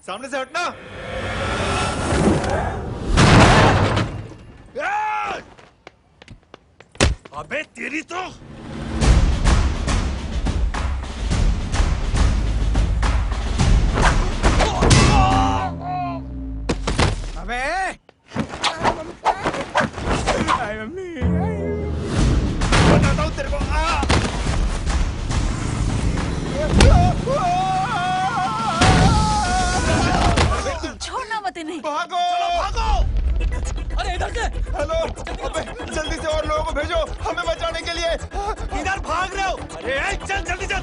सामने से हटना। अबे तेरी तो अबे मम्मी बताता हूँ तेरे को। छोड़ना मत इन्हें। भागो भागो। अरे इधर से। हेलो, अबे जल्दी से और लोगों को भेजो हमें बचाने के लिए। इधर भाग रहे हो? अरे चल जल्दी चल।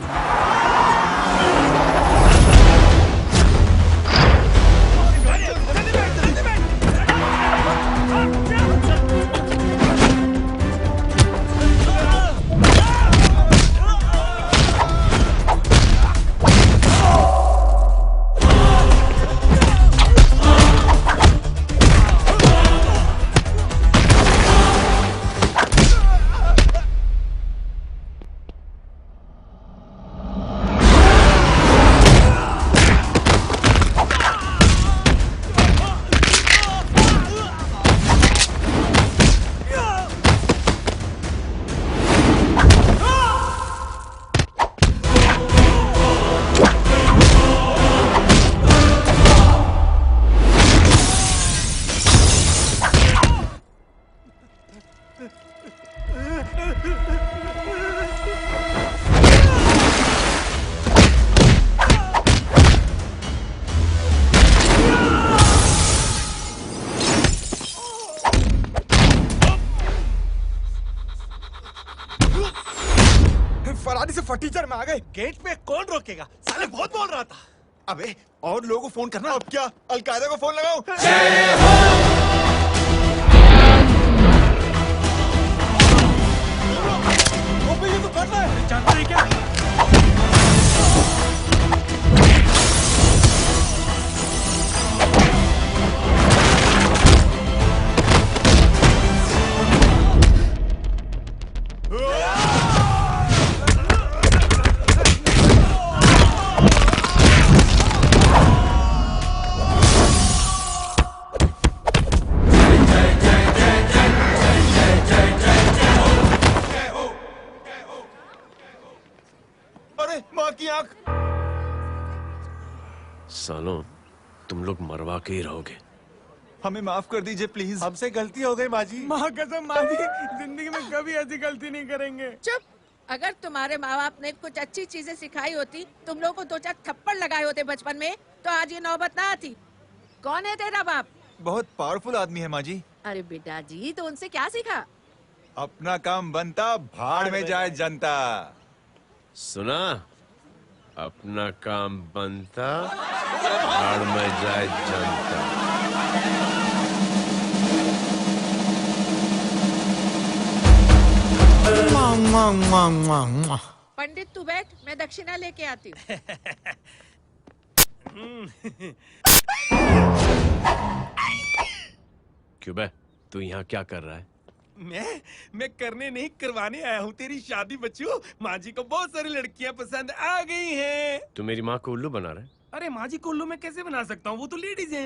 फरारी से फटीचर में आ गए। गेट पे कौन रोकेगा? साले बहुत बोल रहा था। अबे और लोगों को फोन करना। अब क्या अलकायदा को फोन लगाऊं? अबे ये तो कर रहा है। जानता है क्या? माँ की आंख। सालों तुम लोग मरवा के ही रहोगे। हमें माफ कर दीजिए प्लीज। हमसे गलती हो गई माँ जी। माँ कसम माँ जी, जिंदगी में कभी ऐसी गलती नहीं करेंगे। चुप। अगर तुम्हारे माँ बाप ने कुछ अच्छी चीजें सिखाई होती, तुम लोगों को 2-4 थप्पड़ लगाए होते बचपन में, तो आज ये नौबत ना आती। कौन है तेरा बाप? बहुत पावरफुल आदमी है माँ जी। अरे बेटा जी, तो उनसे क्या सीखा? अपना काम बनता, भाड़ में जाए जनता। सुना? अपना काम बनता, भाड़ में जाए जनता। पंडित तू बैठ, मैं दक्षिणा लेके आती हूँ। क्यों बे, तू यहाँ क्या कर रहा है? मैं करने नहीं करवाने आया हूँ तेरी शादी बच्चों। माँ जी को बहुत सारी लड़कियाँ पसंद आ गई हैं। तू मेरी माँ को उल्लू बना रहा है? अरे माँ जी को उल्लू मैं कैसे बना सकता हूँ? वो तो लेडीज हैं।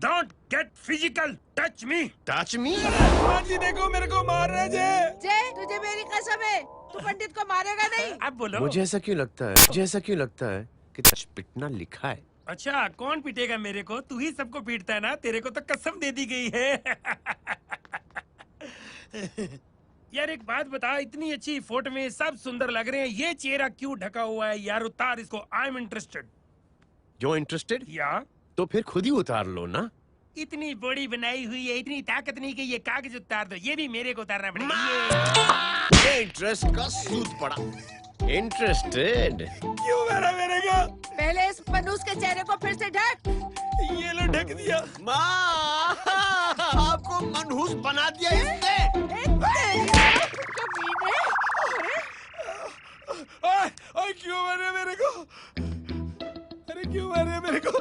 Don't get physical, touch me. Touch me? माँ जी देखो मेरे को मार रहे जय, तुझे मेरी कसम है, तू पंडित को मारेगा नहीं। अब बोलो। मुझे ऐसा क्यों लगता है कि पिटना लिखा है। अच्छा कौन पीटेगा मेरे को? तू ही सबको पीटता है ना। तेरे को तो कसम दे दी गई है। यार एक बात बता, इतनी अच्छी फोटो में सब सुंदर लग रहे हैं, ये चेहरा क्यों ढका हुआ है? यार उतार इसको। I am interested. जो इंटरेस्टेड? या तो फिर खुद ही उतार लो ना। इतनी बड़ी बनाई हुई है, इतनी ताकत नहीं कि ये कागज उतार दो। ये भी मेरे को उतारना पड़ेगा। ये इंटरेस्ट का सूद पड़ा। इंटरेस्टेड? क्यों मारा मेरे को? पहले इस मनूस के चेहरे को फिर से ढक। ये लो ढक दिया। माँ, आपको मनहूस बना दिया इसने। ओए क्यों मारे मेरे को? अरे क्यों मारे मेरे को?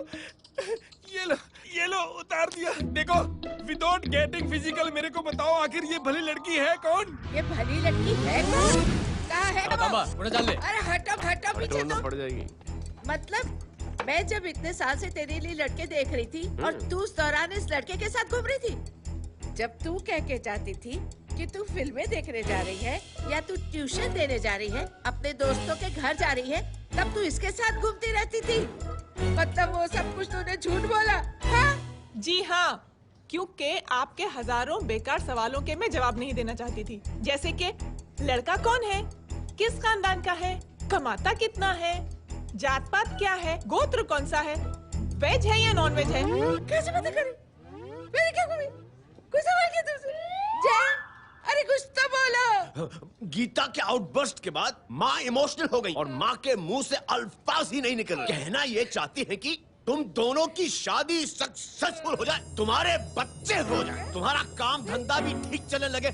ये लो उतार दिया। देखो विदाउट गेटिंग फिजिकल मेरे को बताओ आखिर ये भली लड़की है कौन? ये भली लड़की है कौन? कहाँ है वो? बाबा उन्हें डाल ले। अरे हटो हटो पीछे तो। पड़ जाएगी। मतलब मैं जब इतने साल से तेरे लिए लड़के देख रही थी और तू उस दौरान इस लड़के के साथ घूम रही थी। जब तू कह के जाती थी कि तू फिल्में देखने जा रही है या तू ट्यूशन देने जा रही है, अपने दोस्तों के घर जा रही है, तब तू इसके साथ घूमती रहती थी। मतलब वो सब कुछ तूने झूठ बोला, हाँ? जी हाँ, क्योंकि आपके हजारों बेकार सवालों के मैं जवाब नहीं देना चाहती थी। जैसे कि लड़का कौन है, किस खानदान का है, कमाता कितना है, जात पात क्या है, गोत्र कौन सा है, वेज है या नॉन वेज है। कैसे पता करी? मैंने क्या करी? कुछ सवाल किया तुमसे? जय, अरे कुछ तो बोलो। गीता के आउटबर्स्ट के बाद माँ इमोशनल हो गई और माँ के मुंह से अल्फाज ही नहीं निकल रहे। कहना ये चाहती है कि तुम दोनों की शादी सक्सेसफुल हो जाए, तुम्हारे बच्चे हो जाए, तुम्हारा काम धंधा भी ठीक चलने लगे,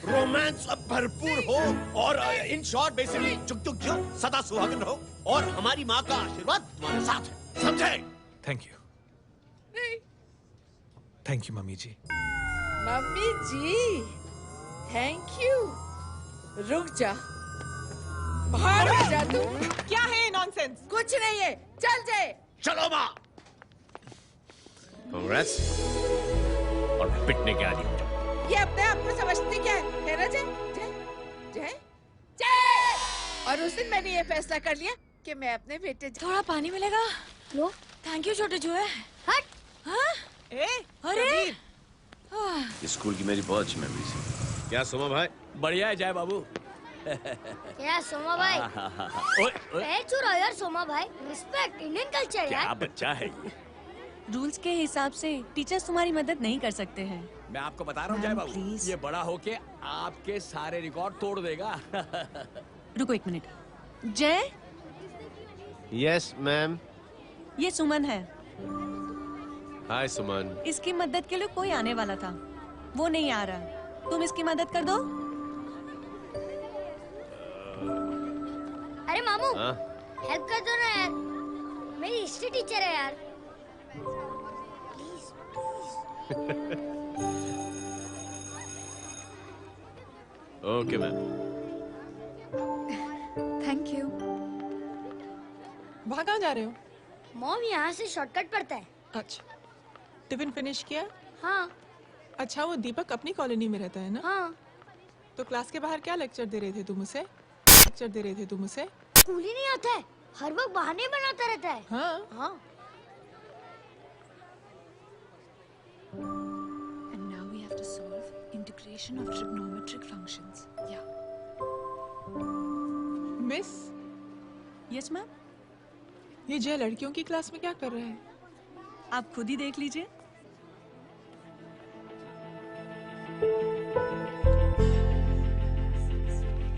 रोमांस अब भरपूर हो और इन शॉर्ट बेसिकली जुग जुग जुग सदा सुहागन रहो और हमारी माँ का आशीर्वाद तुम्हारे साथ है, समझे? थैंक यू, नहीं, thank you mummy ji. Mummy ji, thank you. रुक जा, बाहर आ जा तू। क्या है ये नॉनसेंस? कुछ नहीं है, चल जाए। चलो माँ। कांग्रेस और पिटने के आदि हो जाओ। ये अपने आप को समझती क्या है ना? जय जय जय जय। और उस दिन मैंने ये फैसला कर लिया कि मैं अपने बेटे थोड़ा पानी मिलेगा? लो, थैंक यू छोटे जुए। हट। हाँ? ए, अरे स्कूल की मेरी बहुत अच्छी मेमोरीज है। क्या सोमा भाई? बढ़िया है जय बाबू। क्या सोमा भाई? पैर छू यार सोमा भाई, रिस्पेक्ट इंडियन कल्चर क्या यार। बच्चा है ये। रूल्स के हिसाब से टीचर्स तुम्हारी मदद नहीं कर सकते हैं। मैं आपको बता रहा हूँ जय बाबू, please। ये बड़ा होके आपके सारे रिकॉर्ड तोड़ देगा। रुको एक मिनट। जय, यस मैम। ये सुमन है। हाय सुमन। इसकी मदद के लिए कोई आने वाला था, वो नहीं आ रहा। तुम इसकी मदद कर दो। अरे मामू, हाँ? हेल्प कर दो ना यार, मेरी हिस्ट्री टीचर है यार। Please okay ma'am. Thank you. वहाँ कहाँ जा रहे हो? मॉम यहाँ से शॉर्टकट पड़ता है। अच्छा, टिफिन फिनिश किया? हाँ अच्छा, वो दीपक अपनी कॉलोनी में रहता है ना? हाँ। तो क्लास के बाहर क्या लेक्चर दे रहे थे तुम उसे? लेक्चर दे रहे थे तुम उसे? स्कूल ही नहीं आता है, हर वक्त बहाने बनाता रहता है। हाँ। हाँ। And now we have to solve integration of trigonometric functions. Yeah. Miss, Yes ma'am. ये जय लड़कियों की क्लास में क्या कर रहा है? आप खुद ही देख लीजिए।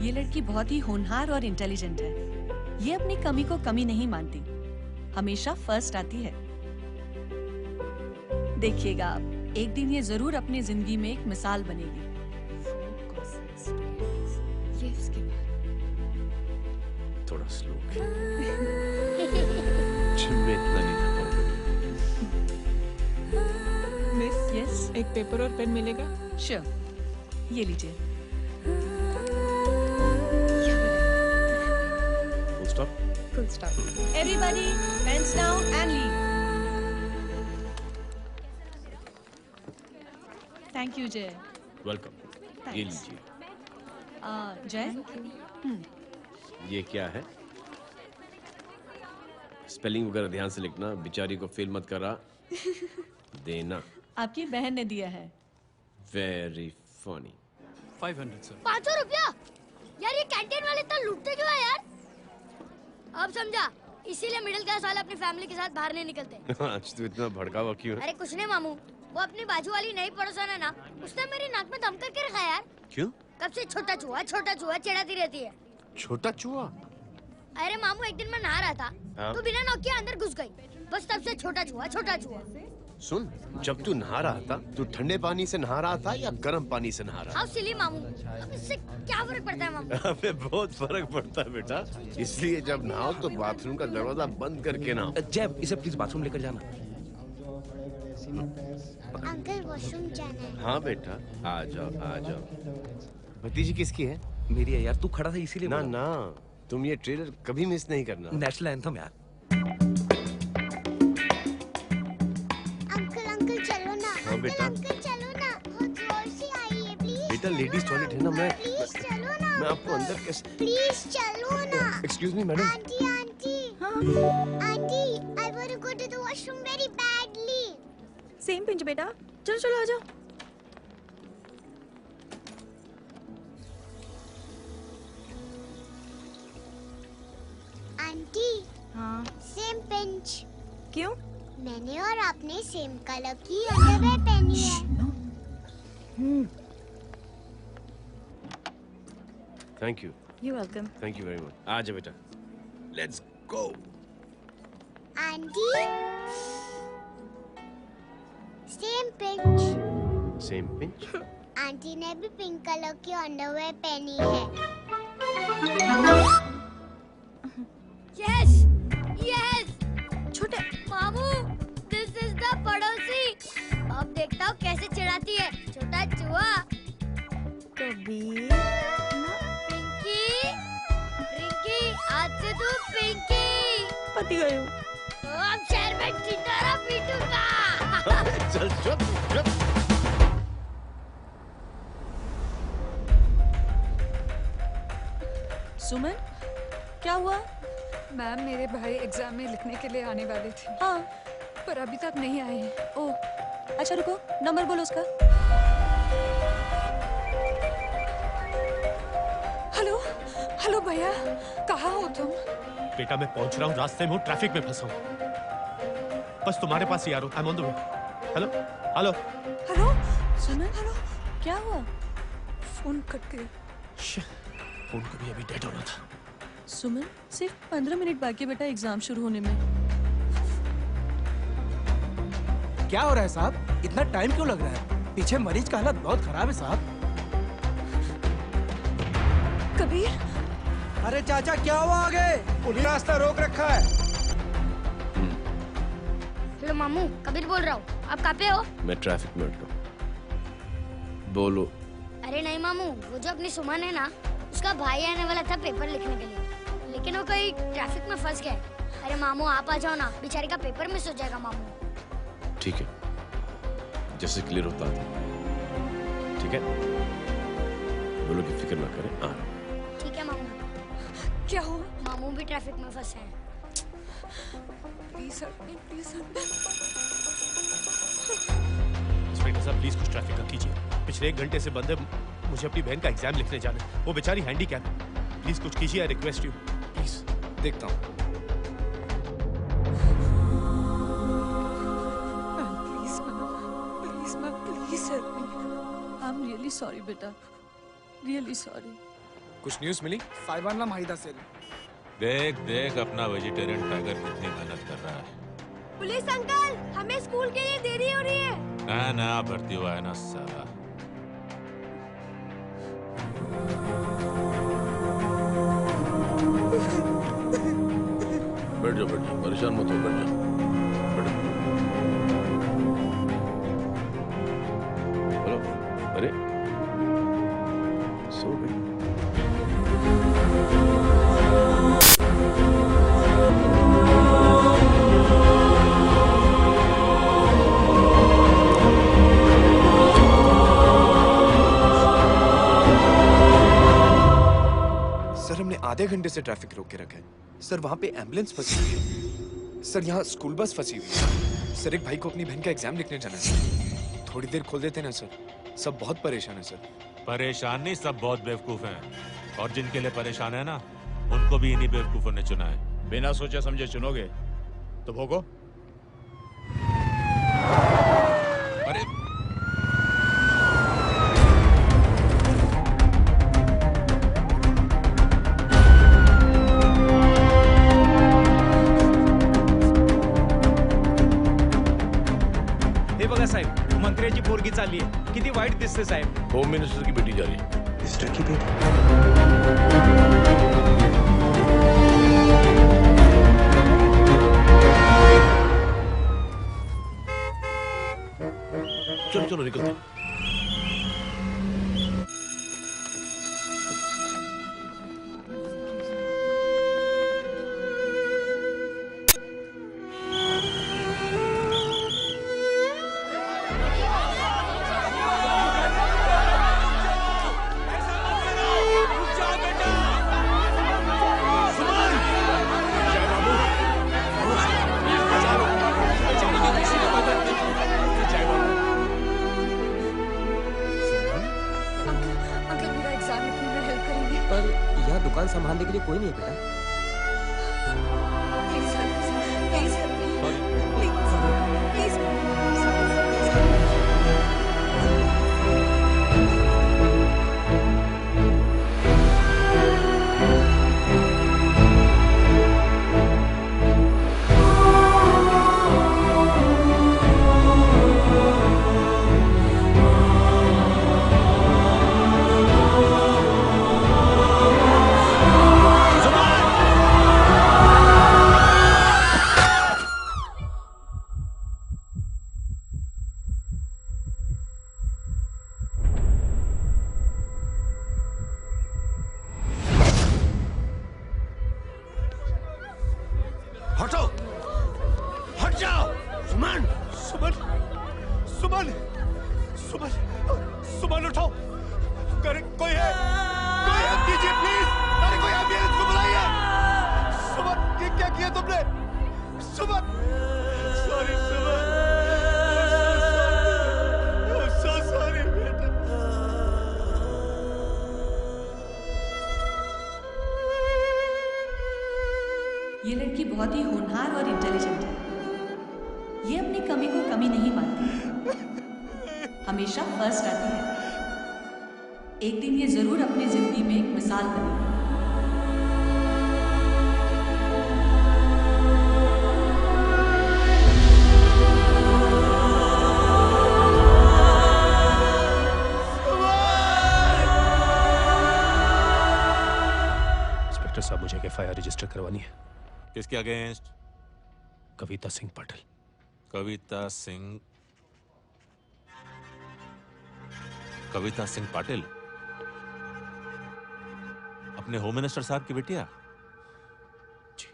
ये लड़की बहुत ही होनहार और इंटेलिजेंट है। ये अपनी कमी को कमी नहीं मानती, हमेशा फर्स्ट आती है। देखिएगा आप, एक दिन ये जरूर अपनी जिंदगी में एक मिसाल बनेगी। ये इसके बाद थोड़ा स्लो। जिम में इतना नहीं था। मिस, यस एक पेपर और पेन मिलेगा? श्योर, ये लीजिए। Full stop? Full stop. Everybody, pens down and leave. Thank you, Jay. Welcome. ये Thanks. लीजिए। जय, ये क्या है? स्पेलिंग वगैरह ध्यान से लिखना, बेचारी को फेल मत करा देना। आपकी बहन ने दिया है। Very funny. 500 सर। 500 रुपया? यार ये कैंटीन वाले इतना लूटते क्यों है यार? अब समझा, इसीलिए मिडिल क्लास वाले अपनी फैमिली के साथ बाहर नहीं निकलते। आज तो इतना भड़का हुआ क्यों है? अरे कुछ नहीं मामू, वो अपनी बाजू वाली नई पड़ोसन है ना, उसने मेरी नाक में दम करके रखा है यार। क्यों? कब से छोटा चूहा चिढ़ाती रहती है। छोटा चूहा? अरे मामू, एक दिन मैं नहा रहा था हाँ? तो बिना नॉक के अंदर घुस गई, बस तब से छोटा चूहा। सुन, जब तू नहा रहा था, तू ठंडे पानी से नहा रहा था या गर्म पानी से नहा रहा हाउ सिली मामू, अब इससे क्या फर्क पड़ता है मामू? था? अबे बहुत फर्क पड़ता है बेटा, इसलिए जब नहाओ तो बाथरूम का दरवाजा बंद करके नहाओ। जय, इसे प्लीज बाथरूम लेकर जाना। अंकल वॉशरूम जाना है। हाँ बेटा, आ जाओ। भतीजी किसकी है? मेरी है यार, तू खड़ा था इसीलिए ना ना, तुम ये ट्रेलर कभी मिस नहीं करना। नेशनल एंथम यार। आओ बेटा। अंकल चलो ना, बहुत जोर से आई है प्लीज। बेटा लेडीज टॉयलेट है ना, मैं प्लीज चलो ना। मैं आपको अंदर कैसे? प्लीज चलो ना। Excuse me madam. Aunty aunty aunty, I want to go to the washroom very badly. Same pinch बेटा, चलो चलो आ जाओ। आंटी हाँ सेम पिंच। क्यों? मैंने और आपने सेम कलर की अंडरवेयर पहनी है। Thank you, you welcome. Thank you very much. आ जा बेटा, let's go. Aunty same pinch. Same pinch. Aunty ने भी पिंक कलर की अंडरवेयर पहनी है। Yes yes. छोटे मामू, दिस इज द पड़ोसी। अब देखता हूँ कैसे चिढ़ाती है छोटा चूहा। कबीर पिंकी रिंकी, आज से तू पिंकी। पति गई हूँ। अब शहर में चिंटारा पीटूंगा। चल चल चल। सुमन, क्या हुआ? मैम, मेरे भाई एग्जाम में लिखने के लिए आने वाले थे, हाँ, पर अभी तक नहीं आए हैं। ओह, अच्छा रुको, नंबर बोलो उसका। हेलो हेलो भैया, कहाँ हो तुम? बेटा मैं पहुंच रहा हूँ, रास्ते में हूँ, ट्रैफिक में फंसा हूँ, बस तुम्हारे पास ही आ रहा हूँ। I am on the way. Hello hello hello Suman, hello, क्या हुआ? फोन कट गया। फोन को भी अभी डेड होना था। सुमन, सिर्फ 15 मिनट बाकी है बेटा एग्जाम शुरू होने में। क्या हो रहा है साहब? इतना टाइम क्यों लग रहा है? पीछे मरीज का हालत बहुत खराब है साहब। कबीर, अरे चाचा क्या हुआ आगे? पुलिस रास्ता रोक रखा है। हेलो मामू, कबीर बोल रहा हूँ। आप कहाँ पे हो? मैं ट्रैफिक में अटका हूँ। बोलो। अरे नहीं मामू, वो जो अपनी सुमन है ना, उसका भाई आने वाला था पेपर लिखने के लिए, लेकिन वो कहीं ट्रैफिक में फंस गया। अरे मामू आप आ जाओ ना, बेचारी का पेपर मिस हो जाएगा मामू। ठीक है, जैसे क्लियर होता है। ठीक है, बोलो कि फिक्र ना करें, आ रहा हूं। ठीक है मामू। क्या हुआ? मामू भी ट्रैफिक में फंसे हैं। Please help me, please help me. Inspector साहब प्लीज कुछ ट्रैफिक का कीजिए। पिछले 1 घंटे से बंद है, मुझे अपनी बहन का एग्जाम लिखने जाना है। वो बेचारी हैंडीकैप है। प्लीज कुछ कीजिए, आई रिक्वेस्ट यू प्लीज। देखता हूँ। Please ma'am, please help me. I am really sorry बेटा, रियली सॉरी। कुछ न्यूज़ मिली? साहिबान माहिदा से। देख देख अपना वेजिटेरियन टाइगर कितनी मेहनत कर रहा है। पुलिस अंकल, हमें स्कूल के लिए देरी हो रही है। नया भर्ती हुआ है ना साला। बैठ जाओ, परेशान मत हो, बैठ जाओ। हेलो, अरे सो गई। सर हमने आधे घंटे से ट्रैफिक रोक के रखा है। सर वहाँ पे एम्बुलेंस फंसी हुई है। सर यहाँ स्कूल बस फंसी हुई है। सर एक भाई को अपनी बहन का एग्जाम लिखने जाना है। थोड़ी देर खोल देते ना सर, सब बहुत परेशान है सर। परेशान नहीं, सब बहुत बेवकूफ हैं, और जिनके लिए परेशान है ना, उनको भी इन्हीं बेवकूफों ने चुना है। बिना सोचे समझे चुनोगे तो भोगो। अरे हे बघा साहेब, मंत्र्याची पोरगी चालली आहे. किती वाईट दिसते साहेब. होम मिनिस्टर की बेटी जा रही है। मिनिस्टर की बेटी? चलो चलो निकलते हैं। कोई नहीं है बेटा। हटो, हट जाओ। सुमन, सुमन, सुमन, सुमन, सुमन उठो। कोई है? कोई हेल्प कीजिए प्लीज। अरे कोई एम्बुलेंस को बुलाइए। सुमन, ये क्या किया तुमने? सुमन, सॉरी सुमन, so sorry बेटा। ये लड़की बहुत ही होनहार और इंटेलिजेंट है। ये अपनी कमी को कमी नहीं मानती, हमेशा फर्स्ट आती है। एक दिन ये जरूर अपनी जिंदगी में एक मिसाल बनेगी। इंस्पेक्टर साहब, मुझे एफआईआर रजिस्टर करवानी है। किसके अगेंस्ट? कविता सिंह पाटिल। कविता सिंह पाटिल, अपने होम मिनिस्टर साहब की बेटिया? जी।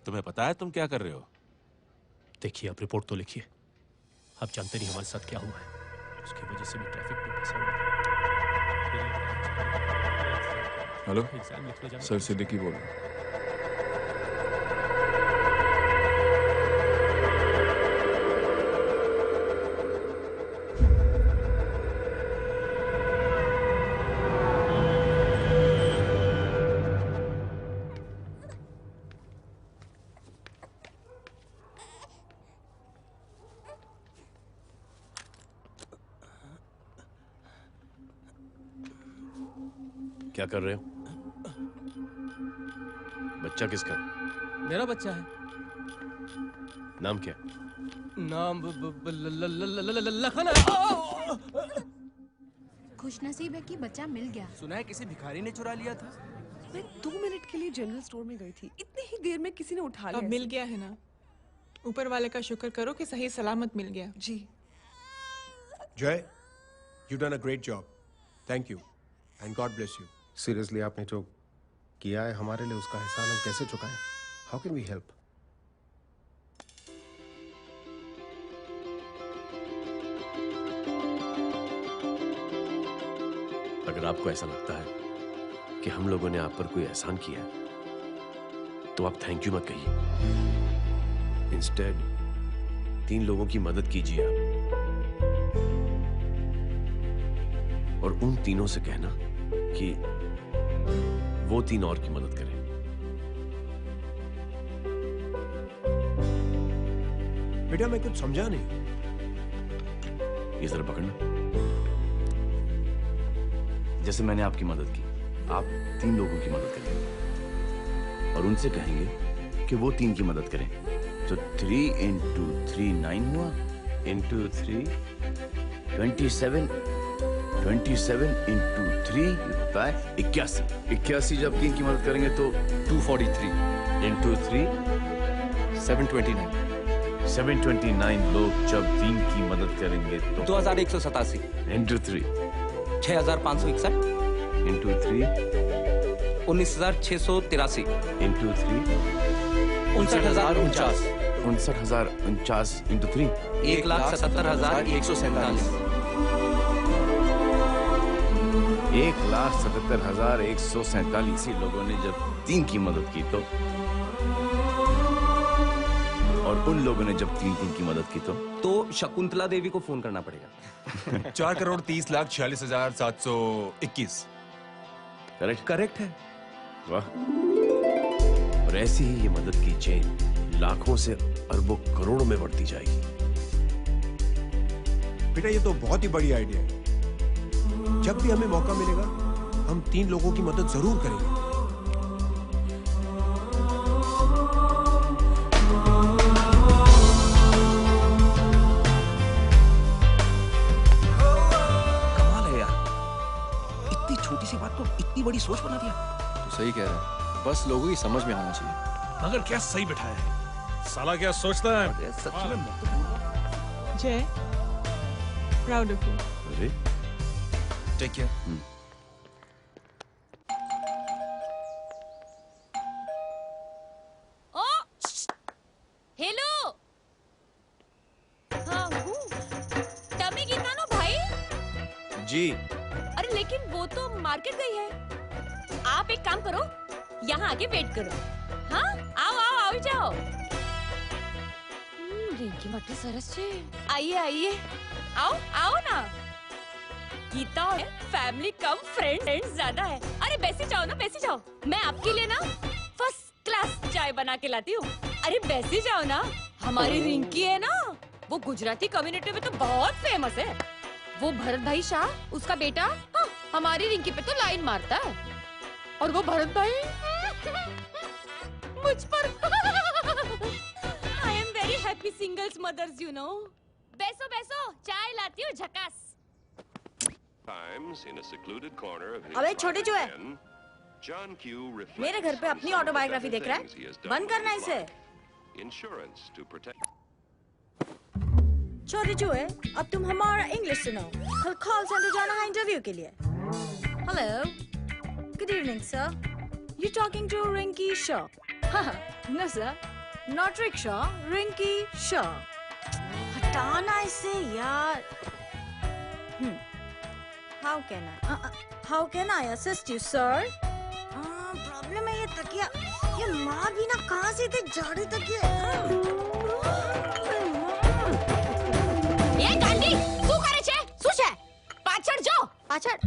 तुम्हें पता है तुम क्या कर रहे हो? देखिए, आप रिपोर्ट तो लिखिए। आप जानते नहीं हमारे साथ क्या हुआ है। उसकी वजह से भी ट्रैफिक पे फंसा हुआ था। हेलो सर, सिद्दीकी बोल रहा हूं। क्या कर रहे हो? बच्चा किसका? मेरा बच्चा है। नाम क्या? नाम लखन है। खुशनसीब है कि बच्चा मिल गया। सुना है किसी भिखारी ने चुरा लिया था। मैं 2 मिनट के लिए जनरल स्टोर में गई थी, इतनी ही देर में किसी ने उठा लिया। अब मिल गया है ना? ऊपर वाले का शुक्र करो कि सही सलामत मिल गया। जी। जय, you done a great job. Thank you and God bless you. Seriously, आपने जो किया है हमारे लिए, उसका एहसान हम कैसे चुकाएं? How can we help? अगर आपको ऐसा लगता है कि हम लोगों ने आप पर कोई एहसान किया है, तो आप थैंक यू मत कहिए। इंस्टेड 3 लोगों की मदद कीजिए आप, और उन तीनों से कहना कि वो 3 और की मदद करें। बेटा, मैं कुछ समझा नहीं। ये जरा पकड़ना। जैसे मैंने आपकी मदद की, आप 3 लोगों की मदद करेंगे और उनसे कहेंगे कि वो 3 की मदद करें। तो 3 into 3 9 हुआ, into 3 27, 27 into 3 होता है 81। 81 जब 3 की मदद करेंगे तो 243 into 3 729। 729 लोग जब 3 की मदद करेंगे तो 2187 into 3 6561 into 3 19683 into 3 59049 59049 into 3 1,77,147 1,77,147 लोगों ने जब 3 की मदद की तो, और उन लोगों ने जब 3 की मदद की तो शकुंतला देवी को फोन करना पड़ेगा। 4,30,46,721। करेक्ट? करेक्ट है। वाह, और ऐसी ही ये मदद की चेन लाखों से अरबों करोड़ों में बढ़ती जाएगी। बेटा ये तो बहुत ही बड़ी आइडिया है। जब भी हमें मौका मिलेगा हम 3 लोगों की मदद जरूर करेंगे। कमाल है यार, इतनी छोटी सी बात को इतनी बड़ी सोच बना दिया। तो सही कह रहा है, बस लोगों की समझ में आना चाहिए। मगर क्या सही बिठाया है, साला क्या सोचता है। सच में जय, प्राउड ऑफ यू। अरे टेक केयर। ओ हेलो हाँ तभी गीता नो भाई जी। अरे लेकिन वो तो मार्केट गई है। आप एक काम करो, यहाँ आके वेट करो। हाँ आओ आओ आओ जाओ। रिंकी मट्टी सरस छे। आइए आइए आओ आओ ना। गीता और फैमिली कम फ्रेंड ज्यादा है। अरे बैसी जाओ ना, बैसी जाओ। मैं आपके लिए ना फर्स्ट क्लास चाय बना के लाती हूँ। अरे बैसी जाओ ना। हमारी रिंकी है ना, वो गुजराती कम्युनिटी में तो बहुत फेमस है। वो भरत भाई शाह, उसका बेटा, हाँ, हमारी रिंकी पे तो लाइन मारता है। और वो भरत भाई मुझ पर I am very happy singles mothers you know. बैसो बैसो, चाय लाती हूँ झकास। अबे छोटे चूहे, मेरे घर पे अपनी ऑटोबायोग्राफी देख रहा है? बंद करना इसे। छोटे चूहे, अब तुम हमारा इंग्लिश सुनो। कल कॉल सेंटर जाना है इंटरव्यू के लिए। Hello, good evening sir. You talking to Rinki Shaw? No sir, not rickshaw, Rinki Shaw. हटाना इसे यार। How can I assist you, sir? Problem है ये तकिया, ये माँ भी ना कहाँ से इतने जाड़े तकिए। ये गांधी, શું કરે છે? શું છે? પાછળ જો, પાછળ।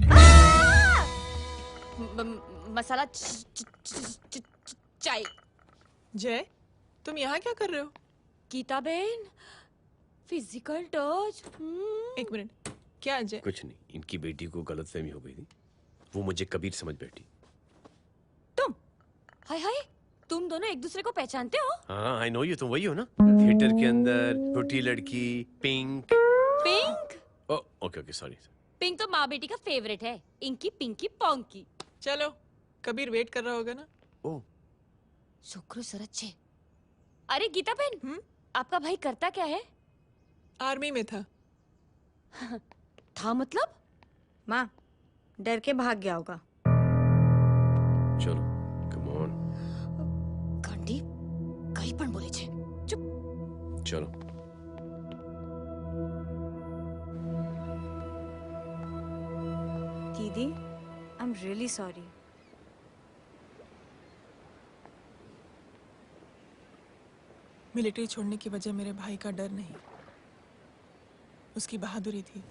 मसाला चाय। जय, तुम यहाँ क्या कर रहे हो? गीता बहन, फिजिकल टच। एक मिनट, क्या जय? कुछ नहीं, इनकी बेटी को गलतफहमी हो गई थी, वो मुझे कबीर समझ बैठी। तुम हाय हाय, तुम दोनों एक दूसरे को पहचानते हो? हाँ आई नो, ये तुम वही हो ना, थिएटर के अंदर छोटी लड़की pink. Pink? Okay okay sorry. Pink तो माँ बेटी का फेवरेट है, इंकी पिंकी पोंकी। चलो, कबीर वेट कर रहा होगा ना। ओह शुक्र सरच्चे। अरे गीता बहन, आपका भाई करता क्या है? आर्मी में था। था मतलब? माँ, डर के भाग गया होगा। चलो कम ऑन। गांडी कहीं पण बोले छे। चुप। चलो। दीदी, I am really sorry. Military छोड़ने की वजह मेरे भाई का डर नहीं, उसकी बहादुरी थी।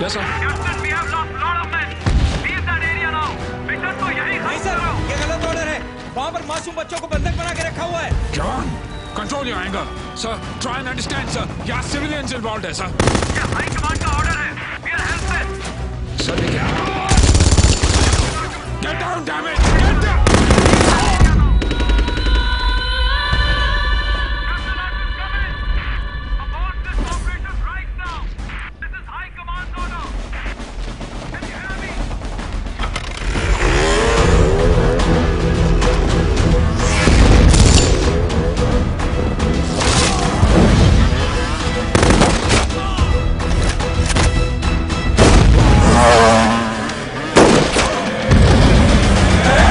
Yes, sir. Captain, we have lost a lot of men. Leave that area now. Mission तो यही नहीं सर, ये गलत ऑर्डर है। वहाँ पर मासूम बच्चों को बंधक बना के रखा हुआ है। John, control your anger. Sir, try and understand, sir. यहाँ civilians involved है, sir. ये हाई कमांड का ऑर्डर है. We are helpless. Sir, क्या? Get down, damn it! Get down! Yeah.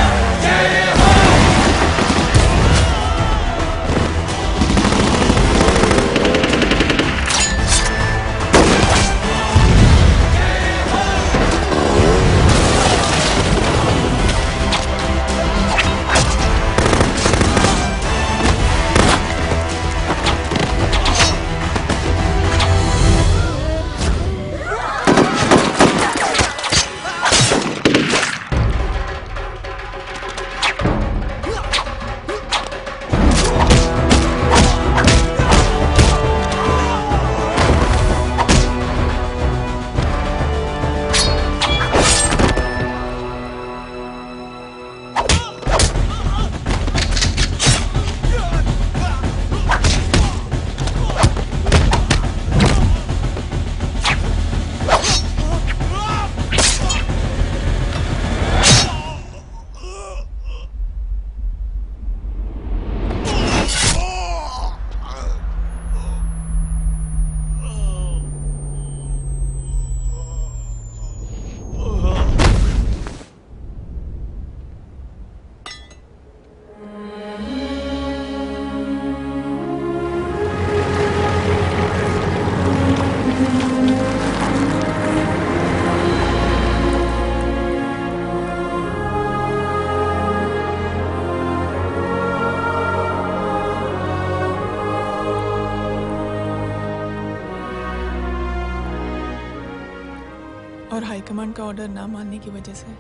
और हाईकमांड का ऑर्डर ना मानने की वजह से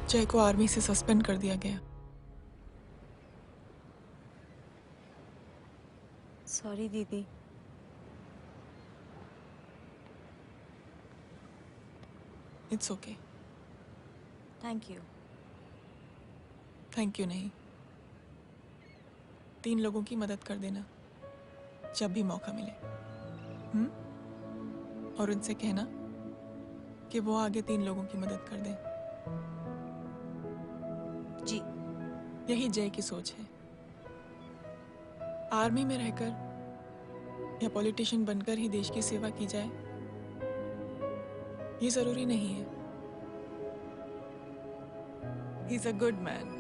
जय को आर्मी से सस्पेंड कर दिया गया। सॉरी दीदी। It's okay. Thank you. Thank you नहीं, 3 लोगों की मदद कर देना जब भी मौका मिले। और उनसे कहना कि वो आगे 3 लोगों की मदद कर दें। जी। यही जय की सोच है। आर्मी में रहकर या पॉलिटिशियन बनकर ही देश की सेवा की जाए, ये जरूरी नहीं है। He is a good man.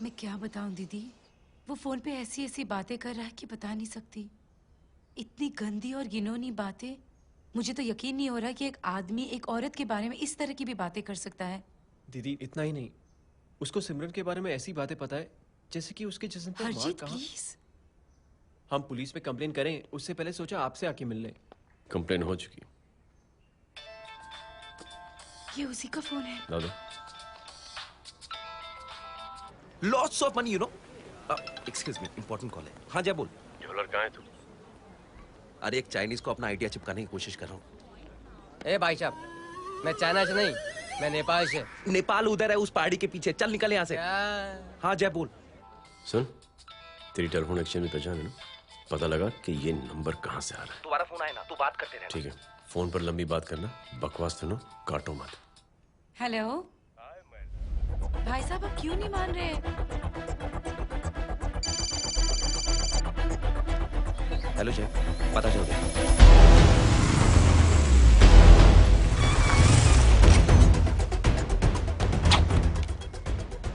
मैं क्या बताऊं दीदी, वो फोन पे ऐसी ऐसी बातें कर रहा है कि बता नहीं सकती। इतनी गंदी और घिनौनी बातें। मुझे तो यकीन नहीं हो रहा कि एक आदमी एक औरत के बारे में इस तरह की भी बातें कर सकता है। दीदी इतना ही नहीं, उसको सिमरन के बारे में ऐसी बातें पता है जैसे कि उसके जिस्म पर मार हरजीत कहाँ। प्लीज। हम पुलिस में कंप्लेन करें उससे पहले सोचा आपसे आके मिल लें। कंप्लेन हो चुकी। ये उसी का फोन है। दादा lots of money you know. Excuse me, important call है। हाँ जय बोल। ज्वेलर कहाँ है तू? अरे एक चाइनीज को अपना आइडिया चिपकाने की कोशिश कर रहा हूँ। ए भाई साहब, मैं चाइना से नहीं, मैं नेपाल से। नेपाल उधर है उस पहाड़ी के पीछे, चल निकल यहाँ से। हाँ जय बोल। सुन, तेरी टेलीफोन एक्सचेंज में पहचान है ना? पता लगा कि ये नंबर कहाँ से आ रहा है। तुम्हारा फोन आए ना, तू बात करते रहे। ठीक है, फोन पर लंबी बात करना, बकवास सुनो, काटो मत। हेलो भाई साहब, आप क्यों नहीं मान रहे? हेलो जय, पता चल गया।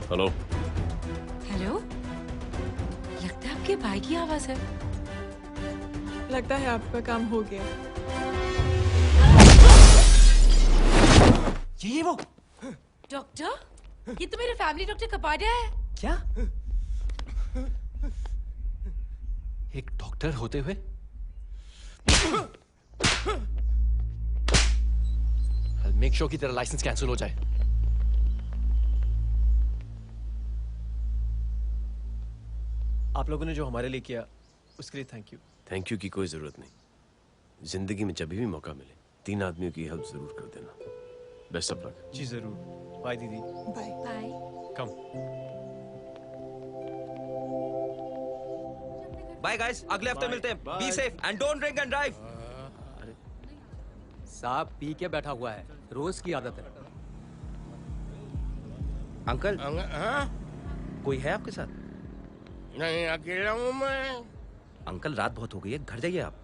हेलो हेलो, लगता है आपके भाई की आवाज है। लगता है आपका काम हो गया। ये वो डॉक्टर, ये तो मेरे फैमिली डॉक्टर कपाडिया है। क्या? एक डॉक्टर होते हुए मेक श्योर कि तेरा लाइसेंस कैंसिल हो जाए। आप लोगों ने जो हमारे लिए किया उसके लिए थैंक यू। थैंक यू की कोई जरूरत नहीं। जिंदगी में जब भी मौका मिले 3 आदमियों की हेल्प जरूर कर देना। Best of luck. जी जरूर। बाय दीदी। Bye bye. Come. Bye guys, अगले हफ्ते मिलते हैं। Be safe and don't drink and drive. साहब पी के बैठा हुआ है, रोज की आदत है। अंकल हाँ? कोई है आपके साथ? नहीं, अकेला हूँ मैं। अंकल रात बहुत हो गई है, घर जाइए आप।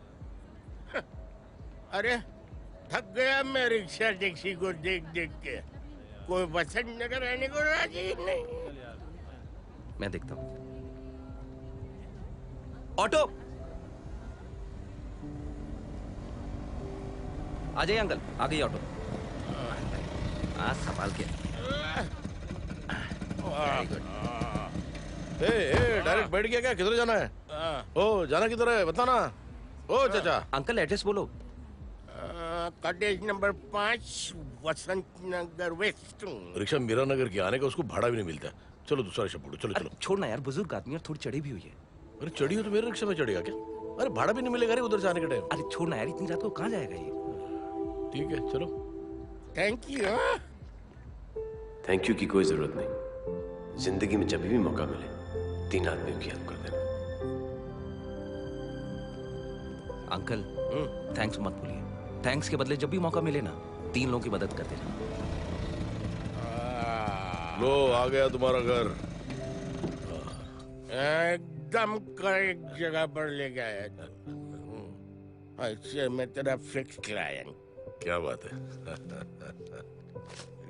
अरे थक गया मैं रिक्शा टैक्सी को देख देख के। कोई पसंद नगर रहने को राजी नहीं। मैं देखता हूँ। ऑटो आ जाइए अंकल, आ गई ऑटो। हाँ संभाल के। डायरेक्ट बैठ गया क्या? किधर जाना है? ओ जाना किधर है बताना। ओ चाचा। अंकल एड्रेस बोलो। कॉटेज नंबर 5 वसंत नगर वेस्ट। रिक्शा मीरा नगर की आने का उसको भाड़ा भी नहीं मिलता। चलो दूसरा रिक्शा पकड़ो। चलो चलो। छोड़ना यार, बुजुर्ग आदमी और थोड़ी चढ़ी भी हुई है। अरे चढ़ी हो तो मेरे रिक्शा में चढ़ेगा क्या? अरे भाड़ा भी नहीं मिलेगा रे उधर जाने के टाइम। अरे छोड़ना यार, इतनी रात को कहाँ जाएगा ये? ठीक है चलो। Thank you. थैंक यू की कोई जरूरत नहीं। जिंदगी में जब भी मौका मिले 3 आदमियों की हेल्प कर देना। अंकल थैंक्स मत भूलिए। थैंक्स के बदले जब भी मौका मिले ना 3 लोगों की मदद कर देना। लो आ गया तुम्हारा घर। एकदम करेक्ट जगह पर ले गया। ऐसे मैं तेरा फिक्स क्लाइंट। क्या बात है।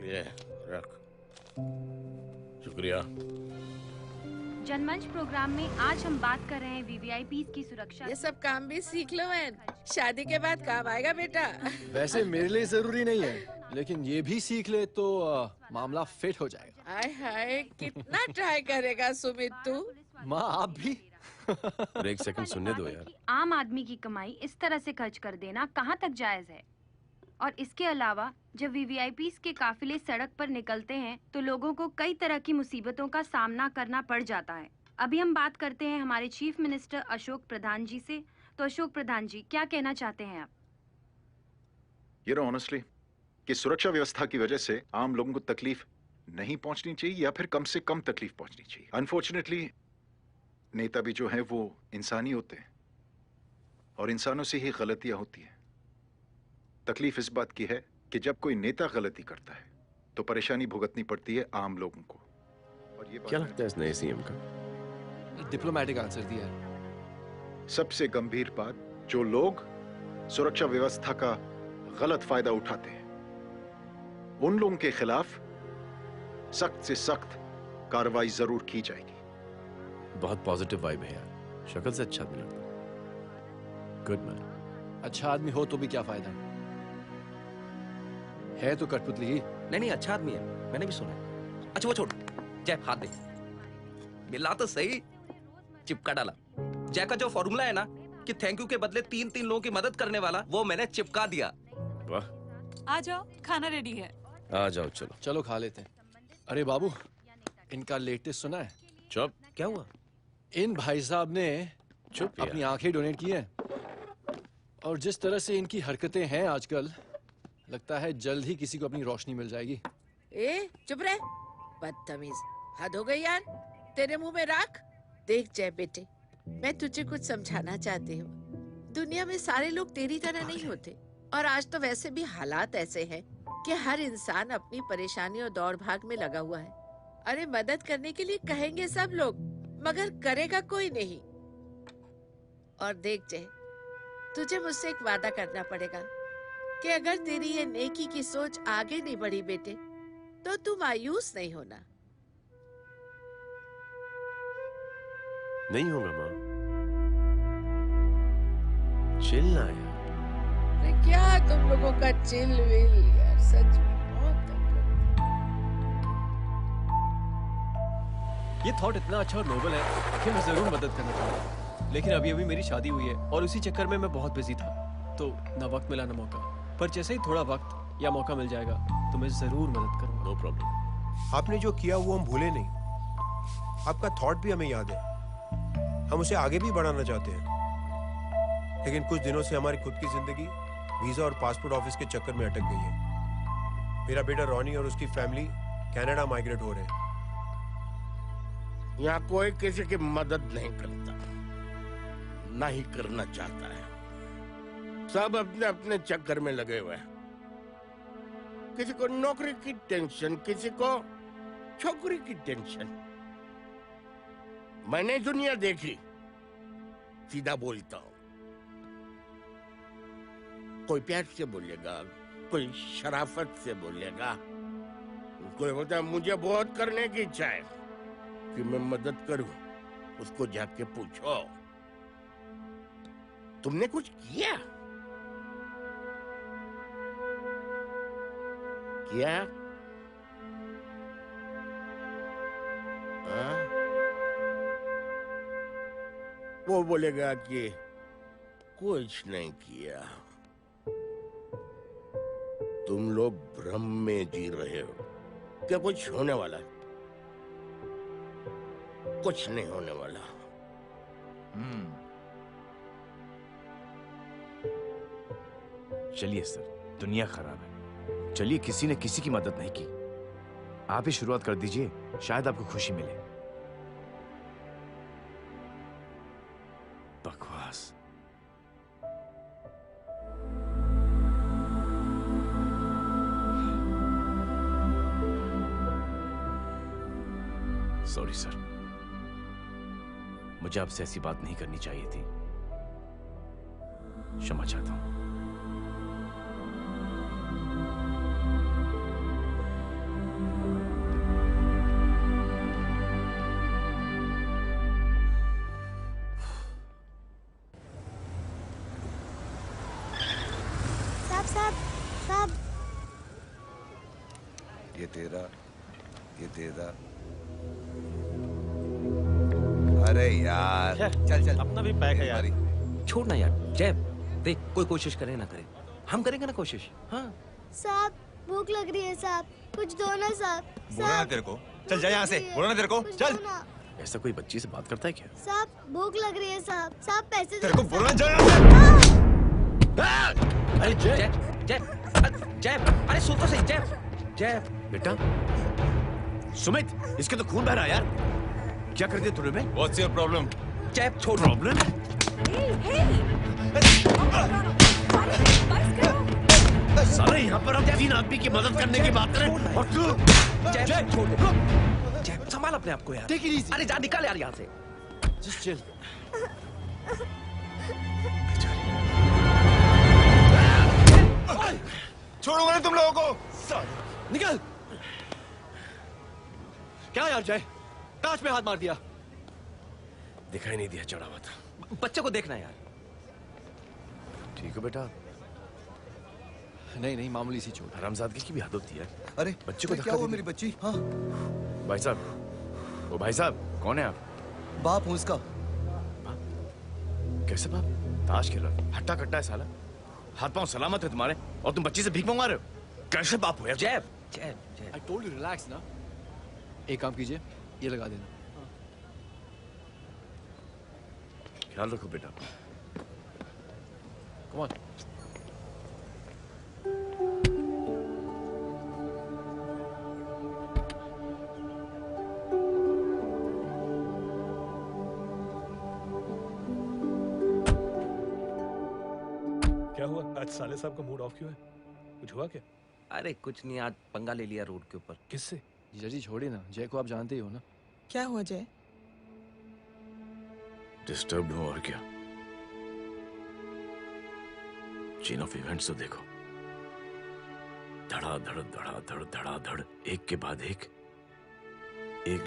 ये रख। शुक्रिया। जनमंच प्रोग्राम में आज हम बात कर रहे हैं वीवीआईपी की सुरक्षा। ये सब काम भी सीख लो मैन, शादी के बाद काम आएगा बेटा। वैसे मेरे लिए जरूरी नहीं है, लेकिन ये भी सीख ले तो मामला फिट हो जाएगा। हाय हाय, कितना ट्राई करेगा सुमित तू? माँ आप भी। एक सेकंड सुनने दो यार। आम आदमी की कमाई इस तरह से खर्च कर देना कहाँ तक जायज है? और इसके अलावा जब वीवीआईपी के काफिले सड़क पर निकलते हैं तो लोगों को कई तरह की मुसीबतों का सामना करना पड़ जाता है। अभी हम बात करते हैं हमारे चीफ मिनिस्टर अशोक प्रधान जी से। तो अशोक प्रधान जी, क्या कहना चाहते हैं आप? ये ऑनेस्टली कि सुरक्षा व्यवस्था की वजह से आम लोगों को तकलीफ नहीं पहुंचनी चाहिए या फिर कम से कम तकलीफ पहुंचनी चाहिए। अनफॉर्चुनेटली नेता भी जो है वो इंसानी होते हैं और इंसानों से ही गलतियां होती हैं। तकलीफ इस बात की है कि जब कोई नेता गलती करता है तो परेशानी भुगतनी पड़ती है आम लोगों को। और ये क्या लगता है इस नए सीएम का? डिप्लोमेटिक आंसर दिया है। सबसे गंभीर बात, जो लोग सुरक्षा व्यवस्था का गलत फायदा उठाते हैं उन लोगों के खिलाफ सख्त से सख्त कार्रवाई जरूर की जाएगी। बहुत पॉजिटिव वाइब है यार, शक्ल से अच्छा आदमी लगता। Good man. अच्छा आदमी हो तो भी क्या फायदा है तो कठपुतली ही। नहीं अच्छा आदमी है, मैंने भी सुना। अच्छा वो छोड़, जय हाथ दे। मिला तो सही, चिपका डाला। जय का जो फॉर्मूला है ना कि थैंक यू के बदले 3 लोगों की मदद करने वाला, वो मैंने चिपका दिया। वाह। आ जाओ, खाना रेडी है। आ जाओ, चलो चलो खा लेते हैं। अरे बाबू, इनका लेटेस्ट सुना है? चुप। क्या हुआ? इन भाई साहब ने चुप अपनी आंखें डोनेट की हैं और जिस तरह से इनकी हरकतें हैं आजकल, लगता है जल्द ही किसी को अपनी रोशनी मिल जाएगी। ए चुप रहे, बदतमीज, हद हो गई यार। तेरे मुंह में राख। देख जय बेटे, मैं तुझे कुछ समझाना चाहती हूँ। दुनिया में सारे लोग तेरी तरह नहीं होते और आज तो वैसे भी हालात ऐसे हैं कि हर इंसान अपनी परेशानी और दौड़ भाग में लगा हुआ है। अरे मदद करने के लिए कहेंगे सब लोग, मगर करेगा कोई नहीं। और देख जय, तुझे मुझसे एक वादा करना पड़ेगा कि अगर तेरी ये नेकी की सोच आगे नहीं बढ़ी बेटे, तो तू मायूस नहीं होना। नहीं होगा माँ, चिल ना यार। अरे क्या तुम लोगों का चिल विल यार, सच में बहुत ये थॉट इतना अच्छा और नोबल है कि मैं जरूर मदद करना चाहूँगा, लेकिन अभी अभी मेरी शादी हुई है और उसी चक्कर में मैं बहुत बिजी था, तो ना वक्त मिला ना मौका। पर जैसे ही थोड़ा वक्त या मौका मिल जाएगा तो मैं जरूर मदद करूंगा। No problem. आपने जो किया वो हम भूले नहीं, आपका थॉट भी हमें याद है, हम उसे आगे भी बढ़ाना चाहते हैं, लेकिन कुछ दिनों से हमारी खुद की जिंदगी वीजा और पासपोर्ट ऑफिस के चक्कर में अटक गई है। मेरा बेटा रॉनी और उसकी फैमिली कनाडा माइग्रेट हो रहे हैं। यहाँ कोई किसी की मदद नहीं करता, ना ही करना चाहता है। सब अपने अपने चक्कर में लगे हुए हैं। किसी को नौकरी की टेंशन, किसी को छोकरी की टेंशन। मैंने दुनिया देखी, सीधा बोलता हूं। कोई प्यार से बोलेगा, कोई शराफत से बोलेगा, कोई होता है मुझे बहुत करने की इच्छा है कि मैं मदद करूं। उसको जाके पूछो, तुमने कुछ किया? क्या? वो बोलेगा कि कुछ नहीं किया। तुम लोग भ्रम में जी रहे हो। क्या कुछ होने वाला? कुछ नहीं होने वाला। चलिए सर, दुनिया खराब है, चलिए किसी ने किसी की मदद नहीं की, आप ही शुरुआत कर दीजिए, शायद आपको खुशी मिले। बकवास। सॉरी सर, मुझे आपसे ऐसी बात नहीं करनी चाहिए थी, क्षमा चाहता हूं। तेरा, ये तेरा। अरे यार चल चल, अपना भी पैक है यार। छोड़ ना यार जय, देख कोई कोशिश करे ना करे, हम करेंगे ना कोशिश। हाँ साहब भूख लग रही है साहब, कुछ दो ना साहब। बोला ना तेरे को, चल जा यहाँ से, बोला ना तेरे को, चल। ऐसा कोई बच्ची से बात करता है क्या? साहब भूख लग रही है साहब, साहब पैसे तेरे को बोला जा। अरे जय जय जय, अरे सुन तो सही जय। जय बेटा, सुमित, इसके तो खून बह रहा है यार। क्या कर दिया तूने? What's your problem? जय छोड़। प्रॉब्लम? सारे यहाँ पर हम 3 आदमी की मदद करने की बात करें और तू जय छोड़। जय संभाल अपने आप को यार। अरे जा निकल यार यहाँ से। Just chill. छोड़ो मैंने तुम लोगों को। निकल। क्या यार जय, कांच में हाथ मार दिया। दिखाई नहीं दिया, चढ़ा हुआ था। बच्चे को देखना यार। ठीक है बेटा। नहीं नहीं, मामूली सी चोट। हरामजादगी की भी हद होती है। अरे बच्चे को क्या हुआ मेरी बच्ची? हाँ भाई साहब, ओ भाई साहब, कौन है आप? बाप हूँ इसका। कैसे बाप? ताश खेल रहा, हट्टा कट्टा है साला। हाथ पांव सलामत है तुम्हारे और तुम बच्ची से भीख मंगवा रहे हो? कैसे बाप हो यार? जय जय जय। I told you relax ना। एक काम कीजिए, ये लगा देना। ख्याल रखो बेटा। Come on. क्या हुआ? आज साले साहब का मूड ऑफ क्यों है? कुछ हुआ क्या? अरे कुछ नहीं, आज पंगा ले लिया रोड के ऊपर। किससे? जीजा जी छोड़िए ना, जय को आप जानते ही हो ना। क्या हुआ जय? डिस्टर्ब हूं और क्या। चेन ऑफ इवेंट्स तो देखो, धड़ाधड़ धड़ाधड़ धड़ाधड़, एक के बाद एक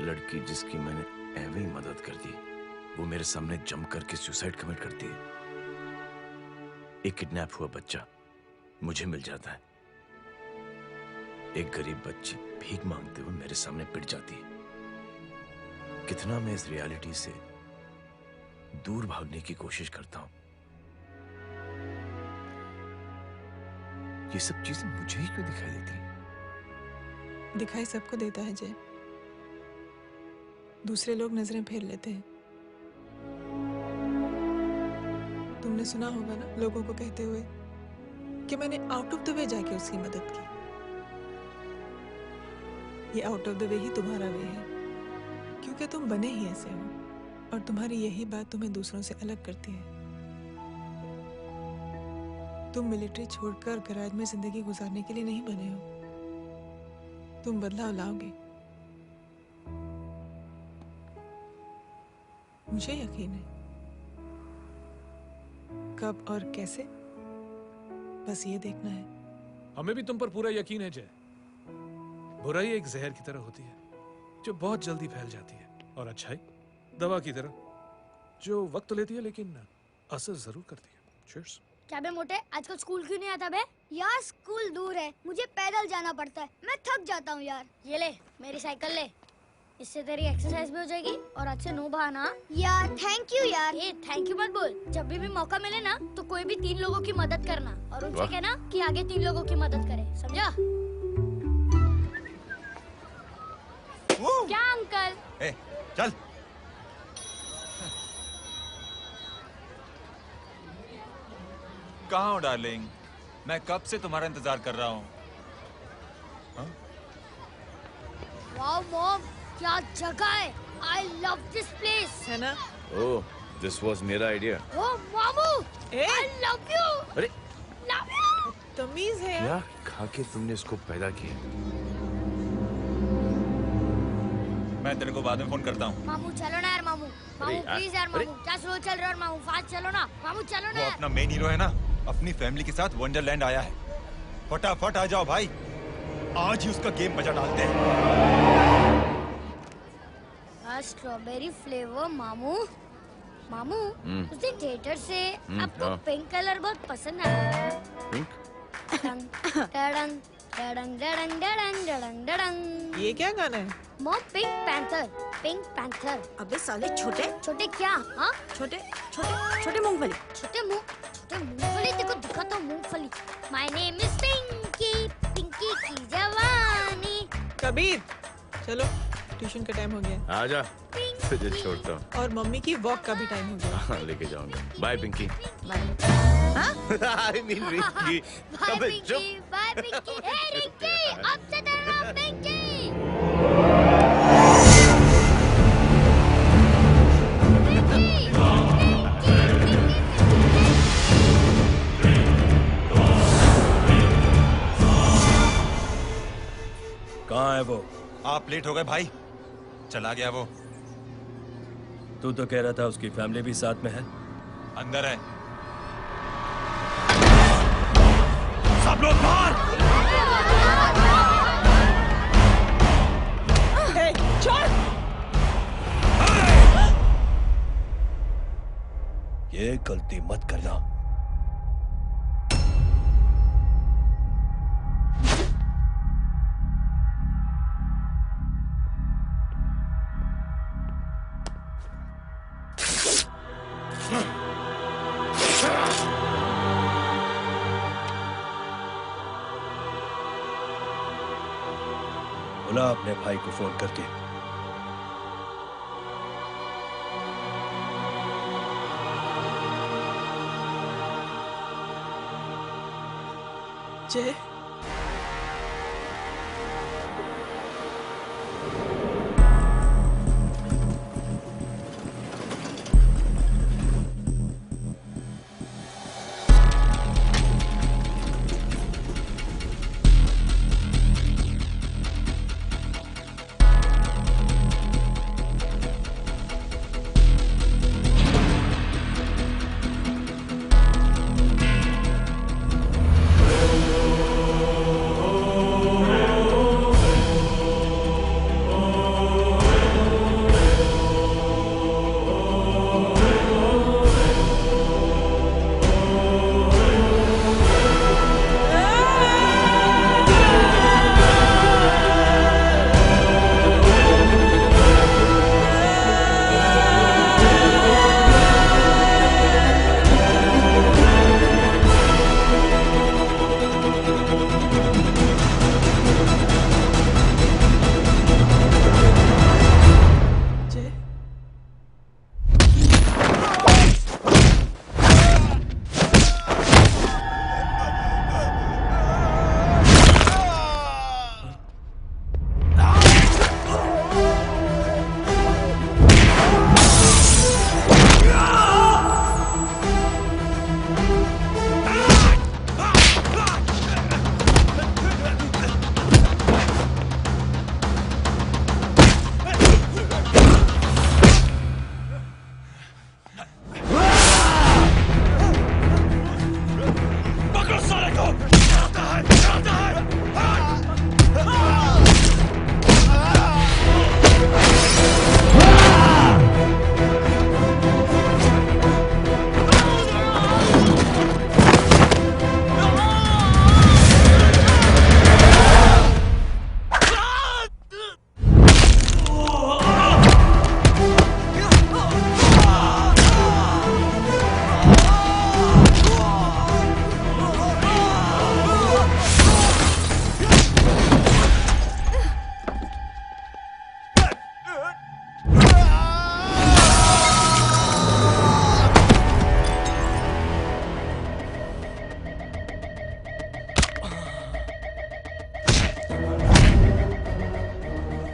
लड़की जिसकी मैंने एवं ही मदद कर दी, वो मेरे सामने जम करके सुसाइड कमिट करती है। एक किडनैप हुआ बच्चा मुझे मिल जाता है। एक गरीब बच्ची भीख मांगते हुए मेरे सामने पिट जाती है। कितना मैं इस रियलिटी से दूर भागने की कोशिश करता हूं। ये सब चीजें मुझे ही क्यों दिखाई देती हैं? दिखाई सबको देता है जय, दूसरे लोग नजरें फेर लेते हैं। तुमने सुना होगा ना लोगों को कहते हुए कि मैंने आउट ऑफ द वे जाके उसकी मदद की। ये आउट ऑफ द वे ही तुम्हारा वे है, क्योंकि तुम बने ही ऐसे हो और तुम्हारी यही बात तुम्हें दूसरों से अलग करती है। तुम मिलिट्री छोड़कर गैराज में जिंदगी गुजारने के लिए नहीं बने हो। तुम बदलाव लाओगे, मुझे यकीन है। कब और कैसे, बस ये देखना है। हमें भी तुम पर पूरा यकीन है जय। बुराई एक जहर की तरह होती है जो बहुत जल्दी फैल जाती है, और अच्छाई दवा की तरह जो वक्त लेती है लेकिन असर जरूर करती है। Cheers. क्या बे मोटे, आजकल स्कूल क्यों नहीं आता बे? यार स्कूल दूर है, मुझे पैदल जाना पड़ता है, मैं थक जाता हूँ यार। ये ले मेरी साइकिल ले, इससे तेरी एक्सरसाइज भी हो जाएगी और आज से नो बहाना। यार थैंक यू यार। ये थैंक यू मत बोल, जब भी मौका मिले ना तो कोई भी 3 लोगों की मदद करना और उनसे कहना कि आगे 3 लोगों की मदद करे, समझा? क्या अंकल? ए, चल। कहाँ हो डार्लिंग? मैं कब से तुम्हारा इंतजार कर रहा हूँ। वाओ मॉम, क्या जगह है। I love this place. है ना? ओह, दिस वाज मेरा आइडिया। ओह मामू, I love you. अरे Love you. तमीज है क्या खा के तुमने इसको पैदा किया? मैं तेरे को बाद में फोन करता हूँ। मामू चलो ना यार, मामू मामू यार, प्लीज यार, मामू क्या स्लो चल रहा है मामू, फास्ट चलो ना मामू, चलो ना वो यार। अपना मेन हीरो है ना, अपनी फैमिली के साथ वंडरलैंड आया है। फटाफट आ जाओ भाई, आज ही उसका गेम बजा डालते हैं। स्ट्रॉबेरी फ्लेवर मामू। मामू हम्म। उस दिन थिएटर से हम्म, आपको हाँ। पिंक कलर बहुत पसंद आया। पिंक? टडंग, टडंग, डडंग डडंग डडंग डडंग डडंग। ये क्या गाना है? Mom pink panther, pink panther. अबे साले छोटे छोटे क्या? हाँ छोटे छोटे छोटे मूंगफली। छोटे मूंगफली देखो दिखा तो मूंगफली। My name is Pinky, Pinky की जवानी। कबीर चलो ट्यूशन का टाइम हो गया। आजा, तुझे छोड़ता हूँ। और मम्मी की वॉक का भी टाइम हो गया। हाँ, लेके जाऊंगा। Bye Pinky. I mean Rinki. Bye अबे पिंकी, चुप। बाय पिंकी। हे रिंकी, अब से तेरा नाम पिंकी। कहाँ है वो? आप लेट हो गए भाई, चला गया वो। तू तो कह रहा था उसकी फैमिली भी साथ में है। अंदर है। सब लोग बाहर। ये गलती मत करना। बुला अपने भाई को फोन करके। जय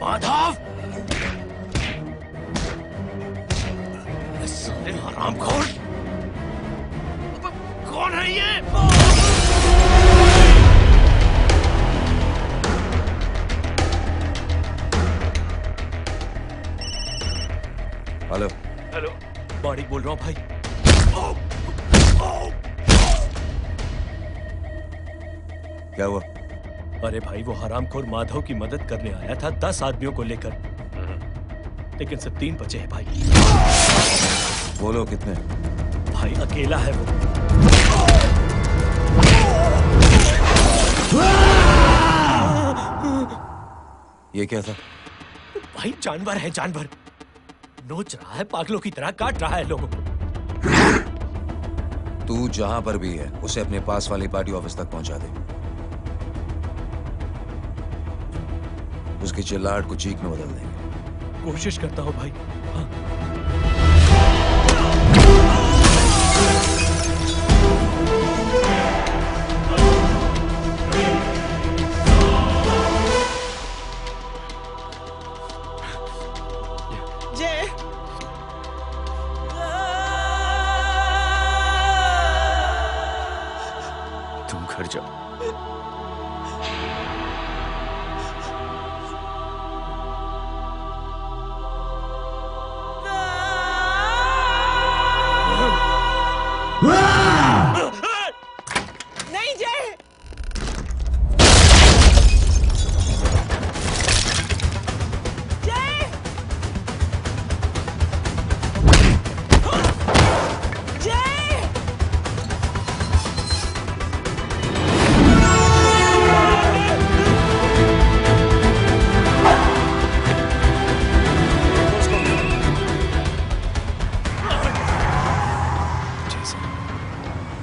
माधव, साले हरामखोर, कौन है ये? हेलो। हेलो, माणिक बोल रहा हूँ भाई। क्या हुआ? अरे भाई, वो हरामखोर माधव की मदद करने आया था 10 आदमियों को लेकर, लेकिन सिर्फ 3 बचे हैं भाई। बोलो कितने? भाई अकेला है वो। ये क्या था? भाई जानवर है, जानवर नोच रहा है, पागलों की तरह काट रहा है लोगों को। तू जहां पर भी है उसे अपने पास वाली पार्टी ऑफिस तक पहुंचा दे। उसकी चिल्लाहट को चीख में बदल देंगे। कोशिश करता हूं भाई। हाँ। तुम घर जाओ। नहीं जय। जय। जय।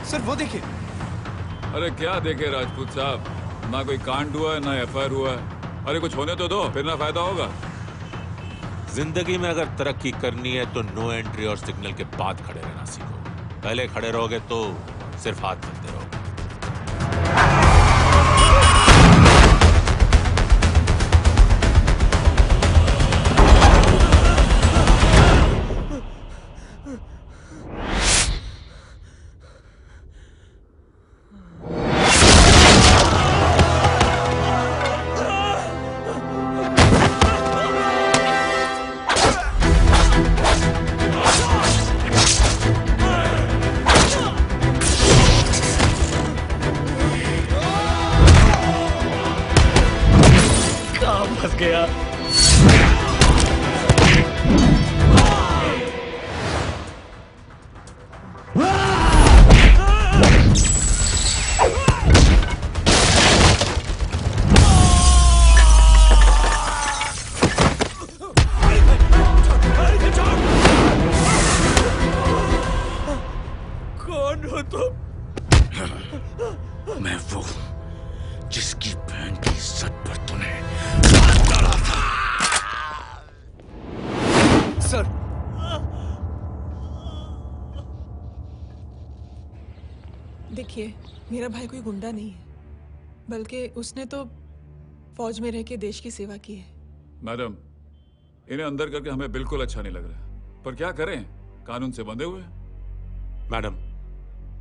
सर वो देखिए। अरे क्या देखे राजपूत साहब, ना कोई कांड हुआ है ना एफआईआर हुआ है। अरे कुछ होने तो दो, फिर ना फायदा होगा। जिंदगी में अगर तरक्की करनी है तो नो एंट्री और सिग्नल के बाद खड़े रहना सीखो। पहले खड़े रहोगे तो सिर्फ हाथ चलते रहोगे। फंस गया। कौन हो तुम? मैं वो जिसकी बहन की इज्जत पर तूने सर। देखिए, मेरा भाई कोई गुंडा नहीं है, बल्कि उसने तो फौज में रह के देश की सेवा की है। मैडम, इन्हें अंदर करके हमें बिल्कुल अच्छा नहीं लग रहा, पर क्या करें, कानून से बंधे हुए। मैडम,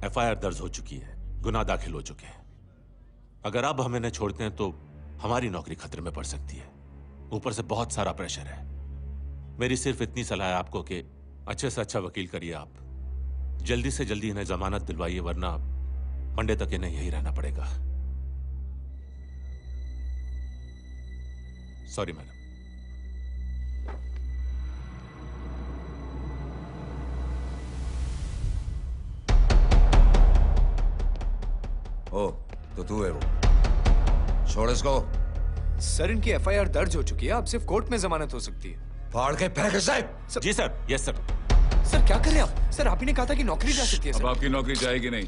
एफआईआर दर्ज हो चुकी है, गुनाह दाखिल हो चुके हैं। अगर अब हम इन्हें छोड़ते हैं तो हमारी नौकरी खतरे में पड़ सकती है। ऊपर से बहुत सारा प्रेशर है। मेरी सिर्फ इतनी सलाह है आपको कि अच्छे से अच्छा वकील करिए आप। जल्दी से जल्दी इन्हें जमानत दिलवाइए, वरना मंडे तक इन्हें यही रहना पड़ेगा। Sorry madam. ओ, तो तू है वो। छोड़ इसको। सर, इनकी एफआईआर दर्ज हो चुकी है, अब सिर्फ कोर्ट में जमानत हो सकती है। फाड़ के फेंक साहब। जी सर। Yes sir. सर क्या कर रहे हैं आप? सर, आप ही ने कहा था कि नौकरी जा सकती है। अब आपकी नौकरी जाएगी नहीं,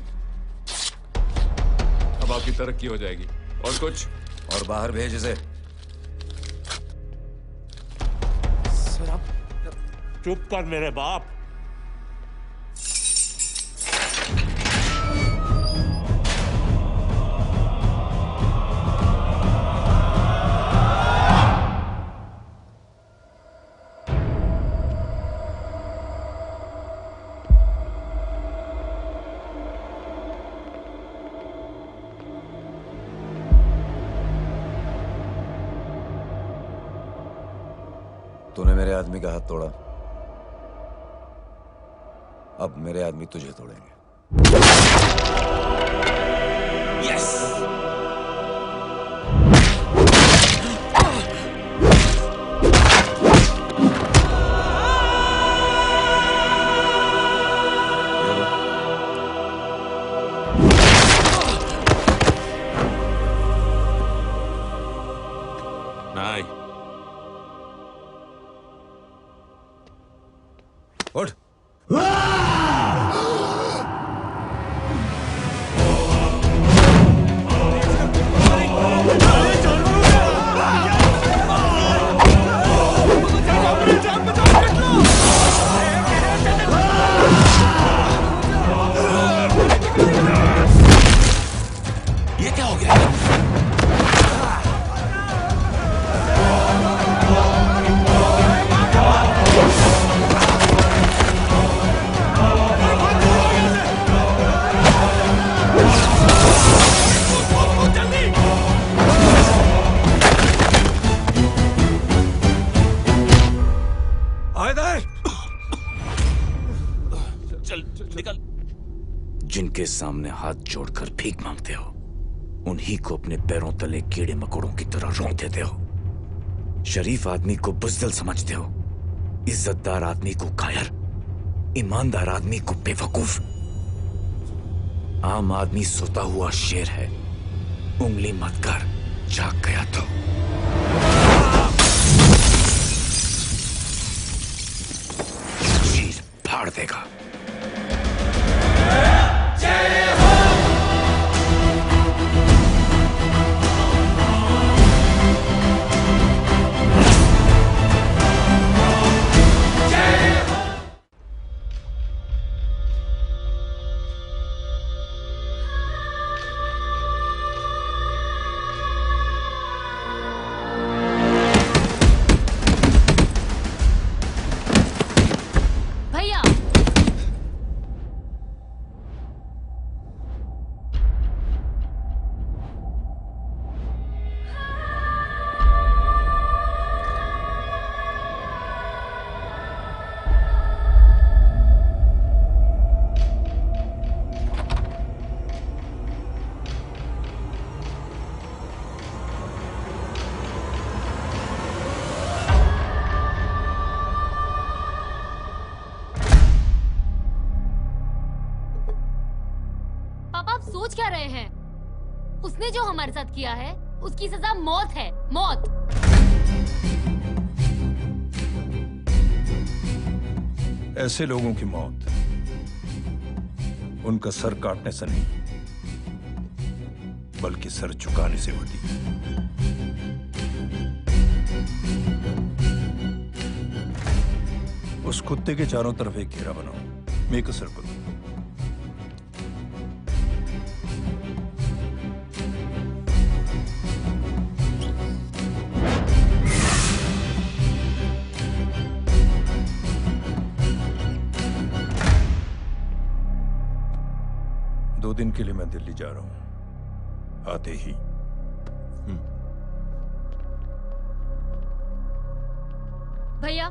अब आपकी तरक्की हो जाएगी। और कुछ? और बाहर भेज इसे। सर आप चुप कर मेरे बाप। तूने मेरे आदमी का हाथ तोड़ा, अब मेरे आदमी तुझे तोड़ेंगे। यस। नहीं, उठ। ये क्या हो गया? चल निकल। जिनके सामने हाथ जोड़कर भीख मांगते हो, उन्हीं को अपने पैरों तले कीड़े मकोड़ों की तरह रोक देते हो। शरीफ आदमी को बुज़दिल समझते हो, इज्जतदार आदमी को कायर, ईमानदार आदमी को बेवकूफ। आम आदमी सोता हुआ शेर है, उंगली मत कर, जाग गया तो। चीर फाड़ देगा। भैया पापा आप सोच क्या रहे हैं? उसने जो हमारे साथ किया है उसकी सजा मौत है, मौत। ऐसे लोगों की मौत उनका सर काटने से नहीं, बल्कि सर झुकाने से होती है। उस कुत्ते के चारों तरफ एक घेरा बनाओ, मेक अ सर्कल। दो दिन के लिए मैं दिल्ली जा रहा हूं, आते ही। भैया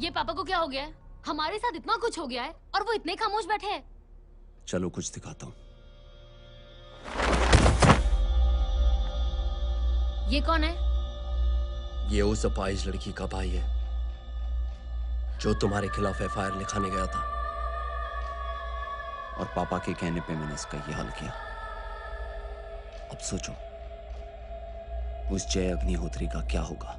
ये पापा को क्या हो गया है? हमारे साथ इतना कुछ हो गया है और वो इतने खामोश बैठे हैं। चलो कुछ दिखाता हूं। ये कौन है? ये उस अपाहिज लड़की का भाई है जो तुम्हारे खिलाफ एफआईआर लिखाने गया था। और पापा के कहने पे मैंने इसका ये हाल किया। अब सोचो उस जय अग्निहोत्री का क्या होगा।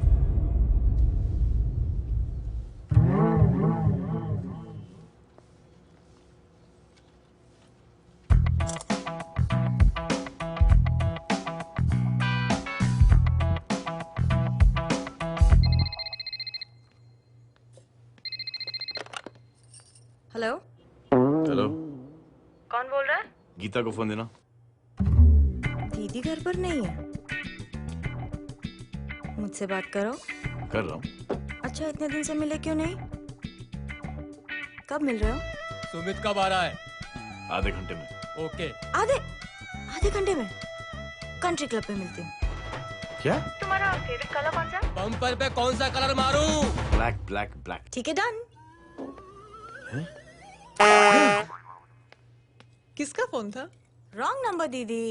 हेलो, हेलो, कौन बोल रहा है? गीता को फोन देना। दीदी घर पर नहीं है। मुझसे बात करो। कर रहा हूँ। अच्छा इतने दिन से मिले क्यों नहीं? कब मिल रहे हो? सुमित कब आ रहा है? आधे घंटे में। ओके। आधे घंटे में कंट्री क्लब पे मिलती हूँ। क्या? तुम्हारा फेवरेट कलर कौन सा? बम्पर पे कौन सा कलर मारूं? Black black black. ठीक है, डन। किसका फोन था? रॉन्ग नंबर दीदी।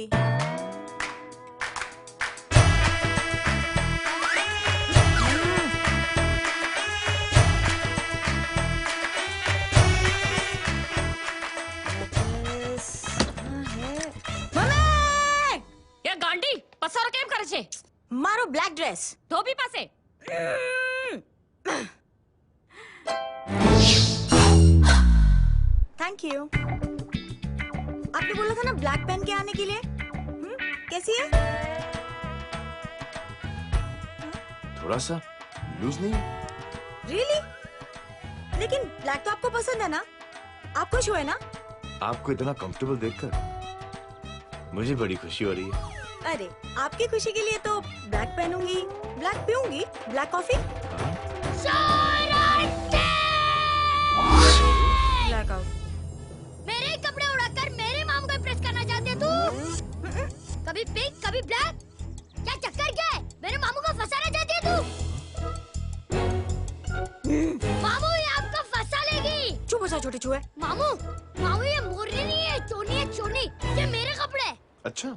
ये गांडी पसार केम करे छे? मारो ब्लैक ड्रेस ધોબી પાસે थैंक यू। आपने बोला था ना ब्लैक पेन के आने के लिए। कैसी है? थोड़ा सा लूज नहीं है? रियली? लेकिन ब्लैक तो आपको पसंद है ना? आप खुश हुए ना? आपको इतना कंफर्टेबल देखकर मुझे बड़ी खुशी हो रही है। अरे आपकी खुशी के लिए तो ब्लैक पहनूंगी, ब्लैक पीऊंगी, ब्लैक कॉफी। Black out. मेरे कपड़े उड़ाकर मेरे मामू को इम्प्रेस करना चाहती है तू? कभी पिंक कभी ब्लैक, क्या चक्कर क्या है? मेरे मामू को फंसाना चाहती है तू? मामू ये आपको फंसा लेगी। चुप हो जा छोटे चूहे। मामू मामू ये मोरनी नहीं है, चोनी है चोनी। ये मेरे कपड़े हैं। अच्छा,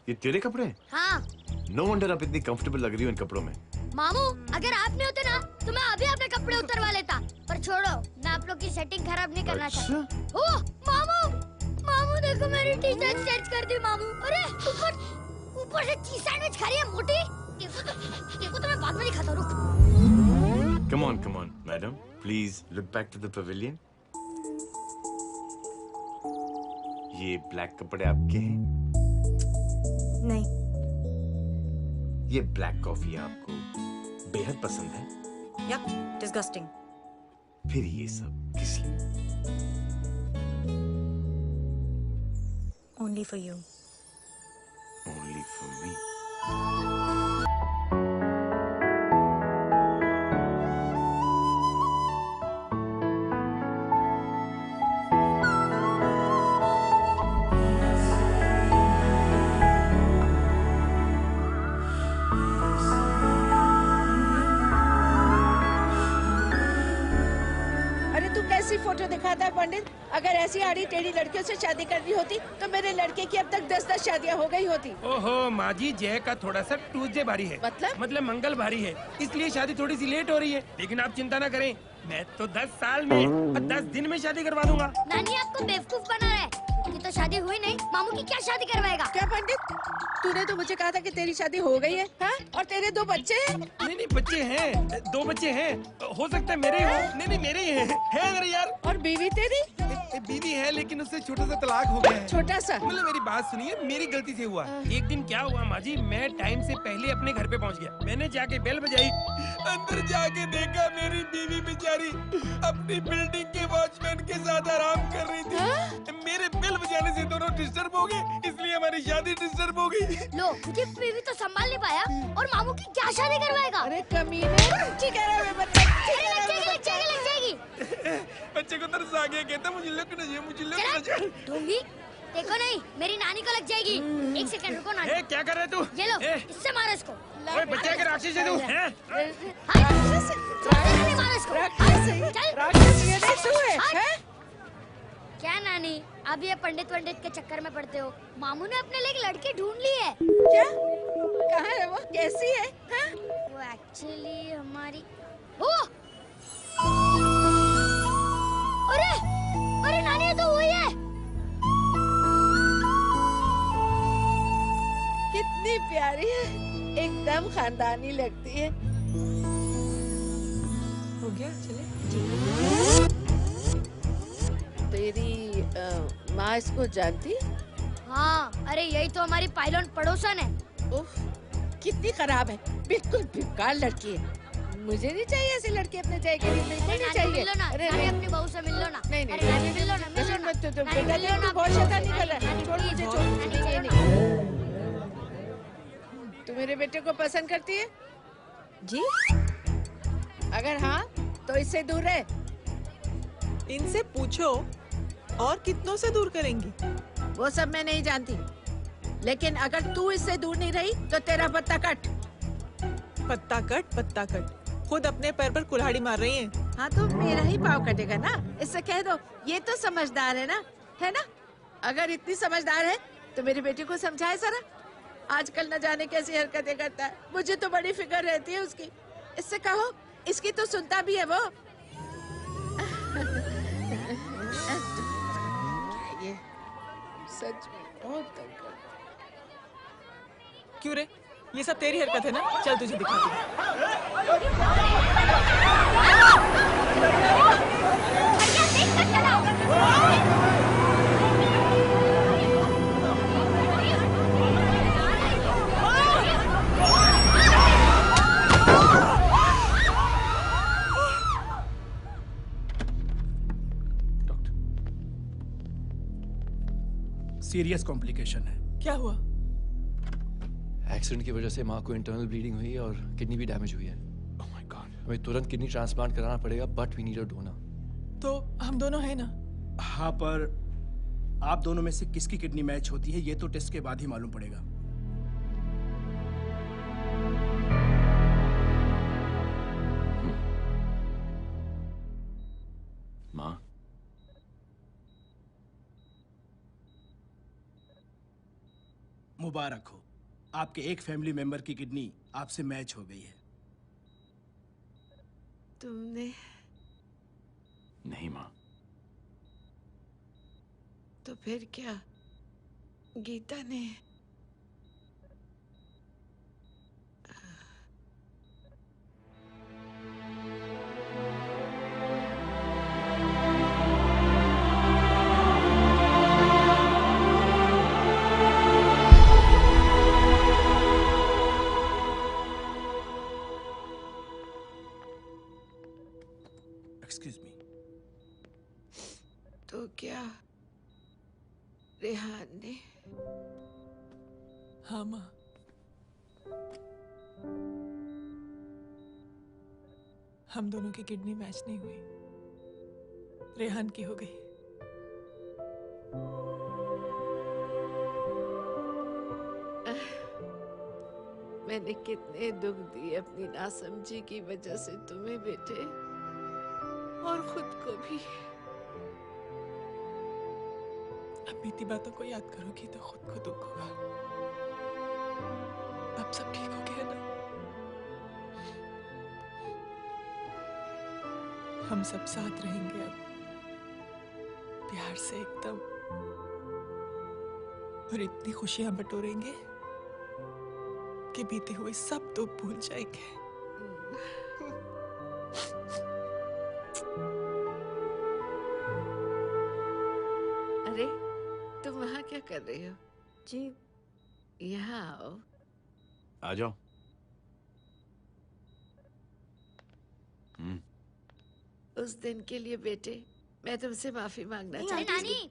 ये तेरे कपड़े हैं? हाँ। नो वंडर आप इतनी कंफर्टेबल लग रही हो इन कपड़ों में। मामू अगर आप नहीं होते ना तो मैं अभी अपने कपड़े उतरवा लेता। पर छोड़ो, मैं आप लोग की सेटिंग खराब नहीं करना चाहता। ओह मामू, मामू देखो मेरी टी शर्ट चेंज कर दी मामू। अरे ऊपर से चीज सैंडविच खा रही है मोटी। देखो तो मैं बाद में दिखाता हूँ, रुक। Come on, madam. Please look back to the pavilion. ये ब्लैक कपड़े आपके हैं? नहीं। ये ब्लैक कॉफी आपको बेहद पसंद है? Yup, disgusting. फिर ये सब किस लिए? Only for you. Only for me. Photo दिखाता है पंडित। अगर ऐसी आड़ी टेढ़ी लड़कियों से शादी करनी होती तो मेरे लड़के की अब तक 10-10 शादियां हो गई होती। ओहो माँ जी, जय का थोड़ा सा ट्यूसडे भारी है। मतलब मंगल भारी है, इसलिए शादी थोड़ी सी लेट हो रही है। लेकिन आप चिंता ना करें, मैं तो 10 साल में और 10 दिन में शादी करवा दूंगा। नानी आपको बेवकूफ बना रहा है। कि तो शादी हुई नहीं, मामू की क्या शादी करवाएगा? क्या पंडित, तूने तो मुझे कहा था कि तेरी शादी हो गई है, हाँ? और तेरे 2 बच्चे हैं। नहीं बच्चे हैं, 2 बच्चे हैं। हो सकता है मेरे हो। नहीं मेरे ही है मेरे यार। और बीवी तेरी? बीवी है लेकिन उससे छोटा सा तलाक हो गया है। छोटा सा? मतलब मेरी बात सुनिए, मेरी गलती से हुआ। एक दिन क्या हुआ माँ जी, मैं टाइम से पहले अपने घर पे पहुँच गया। मैंने जाके बेल बजाई, अंदर जाके देखा मेरी बीवी बेचारी अपनी बिल्डिंग के वॉचमैन के साथ आराम कर रही थी। मेरे बेल बजाने से दोनों डिस्टर्ब हो गए, इसलिए हमारी शादी डिस्टर्ब हो गई। लो, तुझे बीवी तो संभाल नहीं पाया और मामू की क्या शादी करवाएगा? अरे कमीने, ठीक है रे बच्चा, लग जाएगी। बच्चे को तरस आ गया, कहता मुझे लग नहीं है, मुझे लग नहीं है। ढूंढी देखो नहीं, मेरी नानी को लग जाएगी। 1 सेकंड रुको नानी। क्या कर रहे तू? ये लो, इससे मारो इसको। ओए बच्चा के राक्षस है तू, हैं? मारो इसको। राक्षस ये नहीं तू है, हैं? क्या नानी, अब ये पंडित के चक्कर में पड़ते हो? मामू ने अपने लिए एक लड़की ढूंढ ली है। क्या? कहाँ है वो? कैसी है? हाँ? वो एक्चुअली हमारी। अरे नानी, ये तो वही है। कितनी प्यारी है, एकदम खानदानी लगती है। हो गया, चले। तेरी माँ इसको जानती? हाँ, अरे यही तो हमारी पायलट पड़ोसन है। उफ, कितनी खराब है, बिल्कुल बेकार लड़की है। मुझे नहीं चाहिए ऐसी लड़की अपने जय के लिए। नहीं चाहिए। मिलो ना, नानी अपनी बहू से मिल लो ना। नहीं नानी मिल लो ना। तू बहुत शैतानी कर रहा है। छोड़ मुझे, छोड़। तू मेरे बेटे को पसंद करती है? जी। अगर हाँ तो इससे दूर रहे। इनसे पूछो, और कितनों से दूर करेंगी? वो सब मैं नहीं जानती, लेकिन अगर तू इससे दूर नहीं रही तो तेरा पत्ता कट। पत्ता कट। खुद अपने पैर पर कुल्हाड़ी मार रही हैं। हाँ तो मेरा ही पाँव कटेगा ना। इससे कह दो ये तो समझदार है ना, है ना? अगर इतनी समझदार है तो मेरी बेटी को समझाए जरा। आजकल न जाने कैसी हरकतें करता है, मुझे तो बड़ी फिक्र रहती है उसकी। इससे कहो, इसकी तो सुनता भी है वो। ये सच में बहुत तंग करता है। क्यों रे, ये सब तेरी हरकत है ना? चल तुझे दिखाती हूँ। सीरियस कॉम्प्लिकेशन है। क्या हुआ? एक्सीडेंट की वजह से माँ को इंटरनल ब्लीडिंग हुई और किडनी भी डैमेज हुई है। ओह माय गॉड, हमें तुरंत किडनी ट्रांसप्लांट कराना पड़ेगा, but we need a donor. तो हम दोनों हैं ना? हाँ, पर आप दोनों में से किसकी किडनी मैच होती है ये तो टेस्ट के बाद ही मालूम पड़ेगा। माँ, मुबारक हो, आपके एक फैमिली मेंबर की किडनी आपसे मैच हो गई है। तुमने? नहीं माँ। तो फिर क्या? गीता ने? Excuse me. तो क्या रेहान ने? हाँ माँ, हम दोनों की किडनी मैच नहीं हुई, रेहान की हो गई। मैंने कितने दुख दिए अपनी नासमझी की वजह से तुम्हें बेटे, और खुद को भी। अब बीती बातों को याद करोगी तो खुद को दुख होगा। अब सब ठीक हो गया ना? हम सब साथ रहेंगे अब, प्यार से एकदम, और इतनी खुशियां बटोरेंगे कि बीते हुए सब दुख भूल जाएंगे। अरे तुम वहाँ क्या कर रही हो? जी यहाँ आओ। आ जाओ। उस दिन के लिए बेटे मैं तुमसे माफी मांगना अरे चाहती नानी,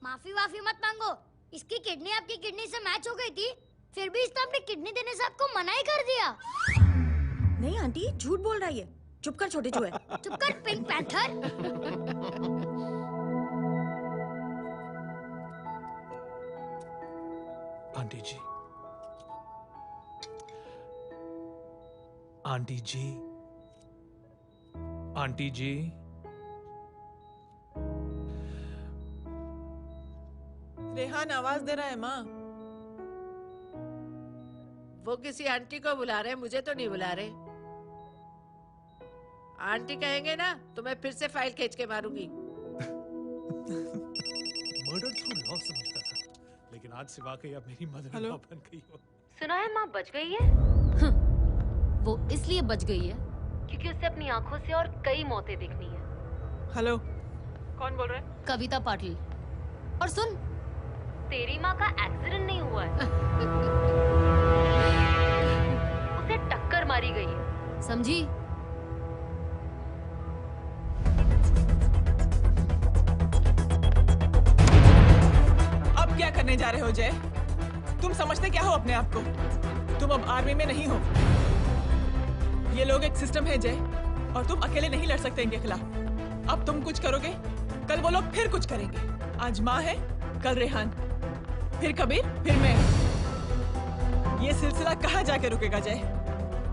माफी वाफी मत मांगो। इसकी किडनी आपकी किडनी से मैच हो गई थी, फिर भी इसने अपनी किडनी देने से आपको मना ही कर दिया। नहीं आंटी, झूठ बोल रही है। चुप कर छोटे चूहे। चुप कर पिंक पैंथर। आंटी जी, आंटी जी, आंटी जी, रेहान आवाज दे रहा है माँ। वो किसी आंटी को बुला रहे हैं, मुझे तो नहीं बुला रहे। आंटी कहेंगे ना तो मैं फिर से फाइल खींच के मारूंगी। मर्डर थ्रू लॉ समझता था, लेकिन आज से वाकई अब मेरी मदर इन लॉ बन गई हो। सुना है माँ बच गई है। वो इसलिए बच गई है क्योंकि उसे अपनी आंखों से और कई मौतें देखनी है। हेलो, कौन बोल रहा है? कविता पाटिल। और सुन, तेरी माँ का एक्सीडेंट नहीं हुआ है, उसे टक्कर मारी गई है, समझी? अब क्या करने जा रहे हो जय? तुम समझते क्या हो अपने आप को? तुम अब आर्मी में नहीं हो। ये लोग एक सिस्टम है जय, और तुम अकेले नहीं लड़ सकते इनके खिलाफ। अब तुम कुछ करोगे, कल वो लोग फिर कुछ करेंगे। आज माँ है, कल रेहान, फिर कबीर, फिर मैं। ये सिलसिला कहाँ जाके रुकेगा जय?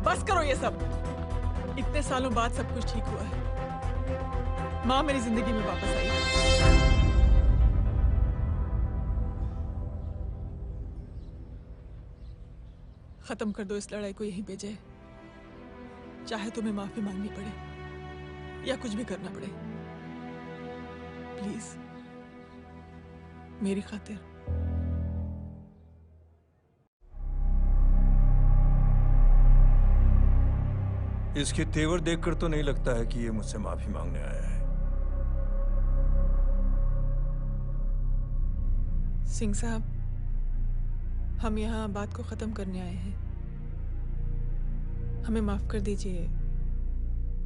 बस करो ये सब। इतने सालों बाद सब कुछ ठीक हुआ है। माँ मेरी जिंदगी में वापस आई। खत्म कर दो इस लड़ाई को यहीं पे जय। चाहे तुम्हें माफी मांगनी पड़े या कुछ भी करना पड़े, प्लीज मेरी खातिर। इसके तेवर देखकर तो नहीं लगता है कि ये मुझसे माफी मांगने आया है। सिंह साहब, हम यहाँ बात को खत्म करने आए हैं। हमें माफ कर दीजिए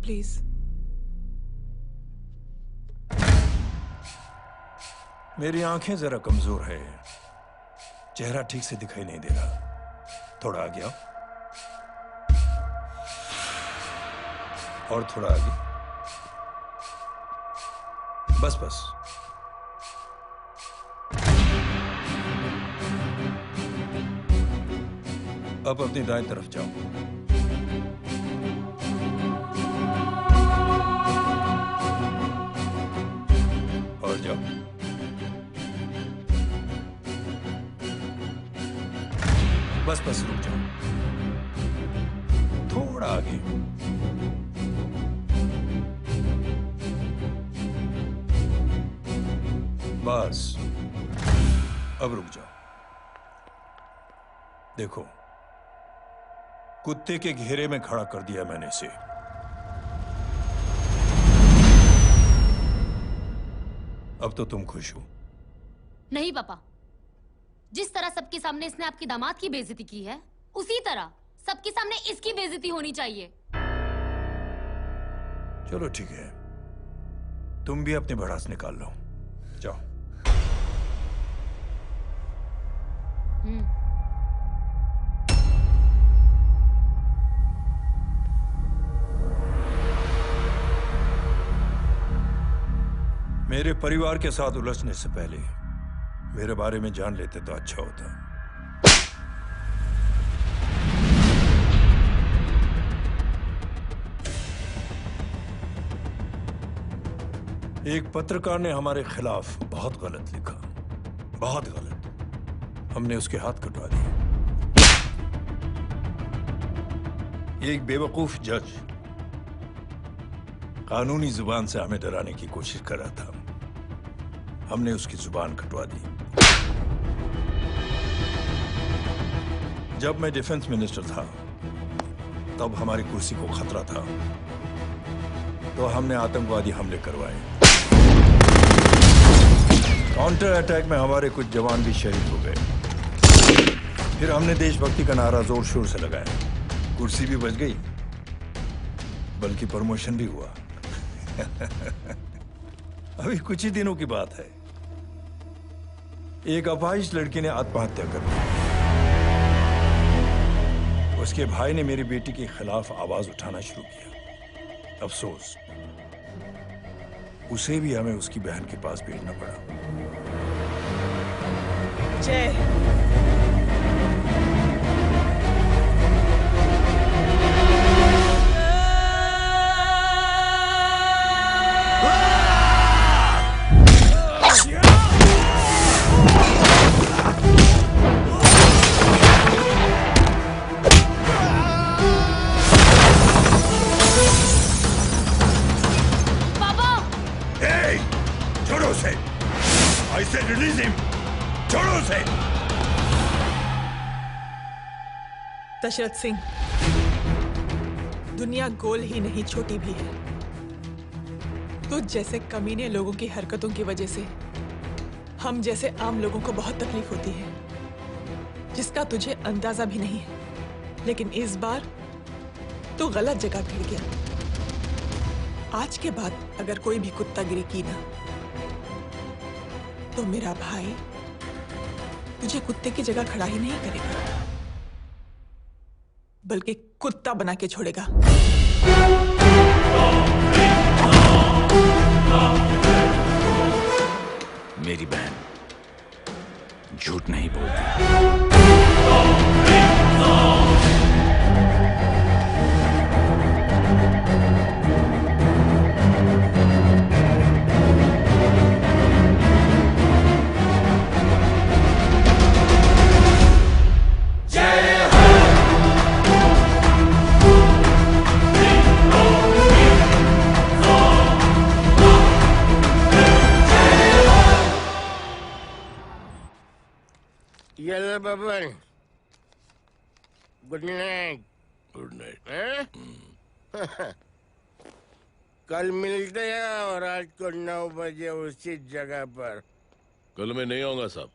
प्लीज। मेरी आंखें जरा कमजोर है, चेहरा ठीक से दिखाई नहीं दे रहा। थोड़ा आगे आओ, और थोड़ा आगे। बस बस। अब अपनी दाएं तरफ जाओ। और जाओ। बस बस रुक जाओ, थोड़ा आगे। बस अब रुक जाओ। देखो, कुत्ते के घेरे में खड़ा कर दिया मैंने इसे। अब तो तुम खुश हो? नहीं पापा, जिस तरह सबके सामने इसने आपकी दामाद की बेइज्जती की है, उसी तरह सबके सामने इसकी बेइज्जती होनी चाहिए। चलो ठीक है, तुम भी अपनी भड़ास निकाल लो। जाओ। मेरे परिवार के साथ उलझने से पहले मेरे बारे में जान लेते तो अच्छा होता। एक पत्रकार ने हमारे खिलाफ बहुत गलत लिखा, बहुत गलत। हमने उसके हाथ कटवा दिए। एक बेवकूफ जज कानूनी जुबान से हमें डराने की कोशिश कर रहा था। हमने उसकी जुबान कटवा दी। जब मैं डिफेंस मिनिस्टर था, तब हमारी कुर्सी को खतरा था, तो हमने आतंकवादी हमले करवाए। काउंटर अटैक में हमारे कुछ जवान भी शहीद हो गए। फिर हमने देशभक्ति का नारा जोर शोर से लगाया। कुर्सी भी बच गई, बल्कि प्रमोशन भी हुआ। अभी कुछ ही दिनों की बात है, एक अपाहिज लड़की ने आत्महत्या कर ली। उसके भाई ने मेरी बेटी के खिलाफ आवाज उठाना शुरू किया। अफसोस, उसे भी हमें उसकी बहन के पास भेजना पड़ा। जय। I said release him. छोड़ो उसे। दशरथ सिंह, दुनिया गोल ही नहीं छोटी भी है। तुझ जैसे कमीने लोगों की हरकतों की वजह से हम जैसे आम लोगों को बहुत तकलीफ होती है, जिसका तुझे अंदाजा भी नहीं है। लेकिन इस बार तू गलत जगह भिड़ गया। आज के बाद अगर कोई भी कुत्तागिरी की ना, तो मेरा भाई तुझे कुत्ते की जगह खड़ा ही नहीं करेगा, बल्कि कुत्ता बना के छोड़ेगा। मेरी बहन झूठ नहीं बोलती। Yellow bubble. Good night. Good night. Huh? कल मिलते हैं और रात को 9 बजे उसी जगह पर। कल मैं नहीं आऊंगा साहब,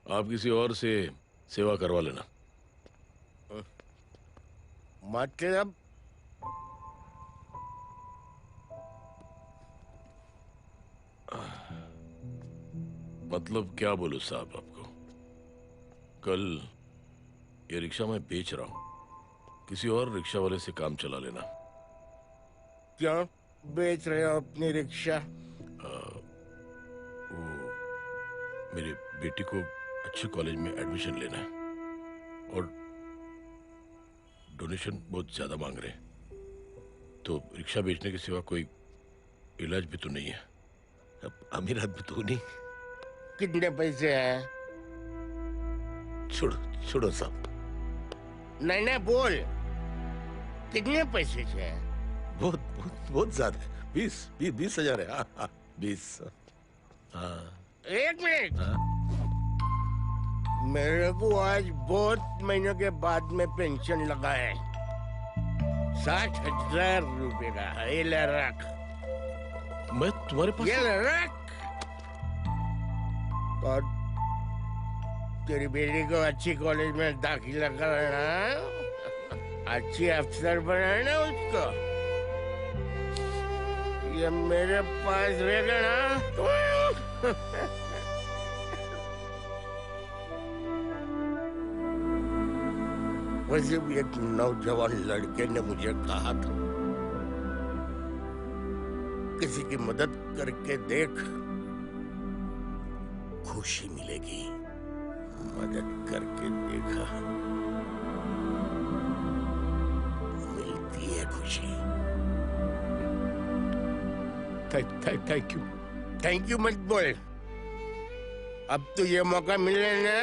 आप किसी और से सेवा करवा लेना। मतलब मतलब क्या बोलूं साहब आपको। कल ये रिक्शा मैं बेच रहा हूं, किसी और रिक्शा वाले से काम चला लेना। क्यों बेच रहे हो अपनी रिक्शा? वो मेरी बेटी को अच्छे कॉलेज में एडमिशन लेना है और डोनेशन बहुत ज्यादा मांग रहे हैं, तो रिक्शा बेचने के सिवा कोई इलाज भी तो नहीं है। अब अमीर आदमी तो नहीं। कितने पैसे हैं? छोड़ो साहब। नहीं बोल, कितने पैसे हैं? बहुत ज्यादा है। 20,000 है। 20। हाँ। एक मिनट। मेरे को आज बहुत महीनों के बाद में पेंशन लगा है, 60,000 रुपए का। ये ले रख। मैं तुम्हारे पास? ये ले रख। और तेरी बेटी को अच्छी कॉलेज में दाखिला कराना, अच्छी अफसर बनाना उसको। ये मेरे पास रहेगा ना। वैसे भी एक नौजवान लड़के ने मुझे कहा था, किसी की मदद करके देख, खुशी मिलेगी। मदद करके देखा, मिलती है खुशी। थैंक यू मत बोल। अब तो ये मौका मिले ना,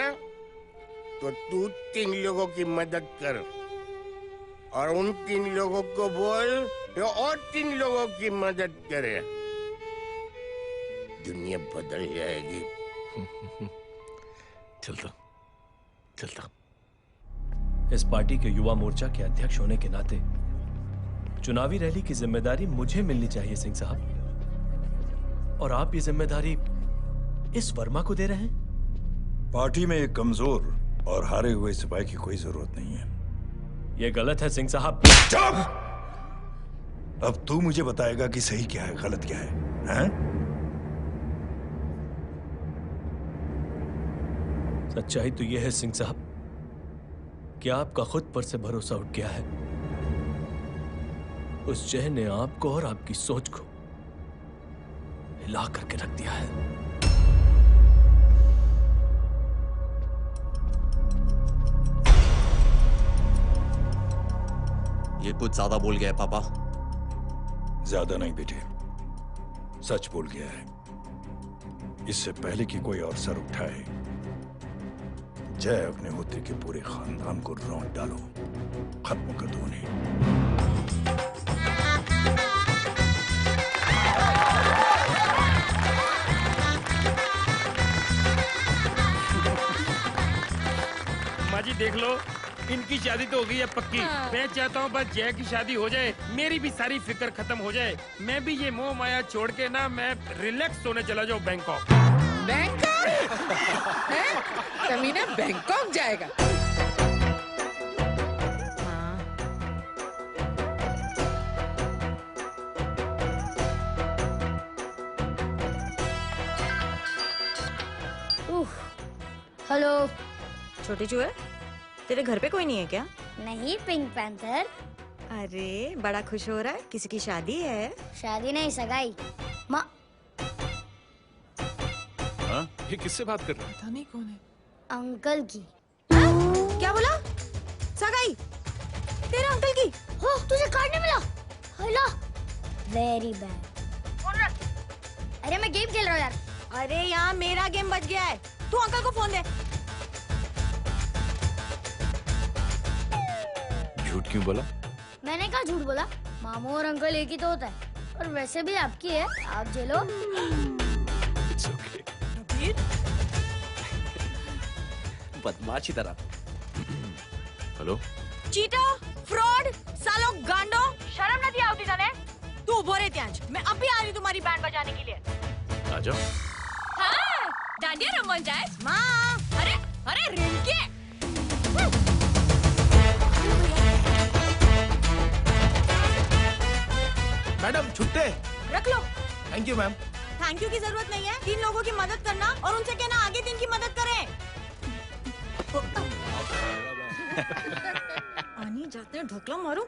तो तू 3 लोगों की मदद कर और उन 3 लोगों को बोल जो और 3 लोगों की मदद करे। दुनिया बदल जाएगी। चलता। इस पार्टी के युवा मोर्चा के अध्यक्ष होने के नाते चुनावी रैली की जिम्मेदारी मुझे मिलनी चाहिए सिंह साहब, और आप ये जिम्मेदारी इस वर्मा को दे रहे हैं। पार्टी में एक कमजोर और हारे हुए सिपाही की कोई जरूरत नहीं है। ये गलत है सिंह साहब। चुप! अब तू मुझे बताएगा कि सही क्या है, गलत क्या है, हैं? सच्चाई तो यह है सिंह साहब कि आपका खुद पर से भरोसा उठ गया है। उस जय ने आपको और आपकी सोच को हिला करके रख दिया है। ये कुछ ज्यादा बोल गया है पापा। ज्यादा नहीं बेटे, सच बोल गया है। इससे पहले कि कोई और सर उठाए, जय अग्निहोत्री के पूरे खानदान को रौंद डालो, खत्म कर दो उन्हें। माँ जी देख लो, इनकी शादी तो हो गई है पक्की। हाँ। मैं चाहता हूँ बस जय की शादी हो जाए, मेरी भी सारी फिक्र खत्म हो जाए। मैं भी ये मोह माया छोड़ के ना, मैं रिलैक्स होने चला जाऊँ बैंकॉक। कमीना बैंकॉक जाएगा? हेलो। छोटे चूहे, तेरे घर पे कोई नहीं है क्या? नहीं, पिंक पैंथर। अरे बड़ा खुश हो रहा है, किसी की शादी है? शादी नहीं, सगाई। माँ ये किससे बात कर रहा है? पता नहीं कौन है। अंकल की। क्या बोला? सगाई? तेरे अंकल की? हो, तुझे कार्ड नहीं मिला? Hello, very bad. अरे मैं गेम खेल रहा हूँ यार। अरे यहाँ मेरा गेम बच गया है, तू अंकल को फोन दे। झूठ क्यों बोला? मैंने कहा झूठ बोला? मामू और अंकल एक ही तो होता है, और वैसे भी आपकी है, आप झेलो। बदमाशी तरह। हेलो, चीटर, फ्रॉड, सालो गांडो, तुम्हारी बैंड बजाने के लिए। आ जाओ। हाँ, डांडिया रमन जाए। माँ, अरे अरे रिंकी। मैडम छुट्टे। रख लो। Thank you ma'am. Thank you की जरूरत नहीं है। 3 लोगों की मदद करना और उनसे कहना आगे 3 की मदद करें। आनी जाते हैं ढोकला मारूं।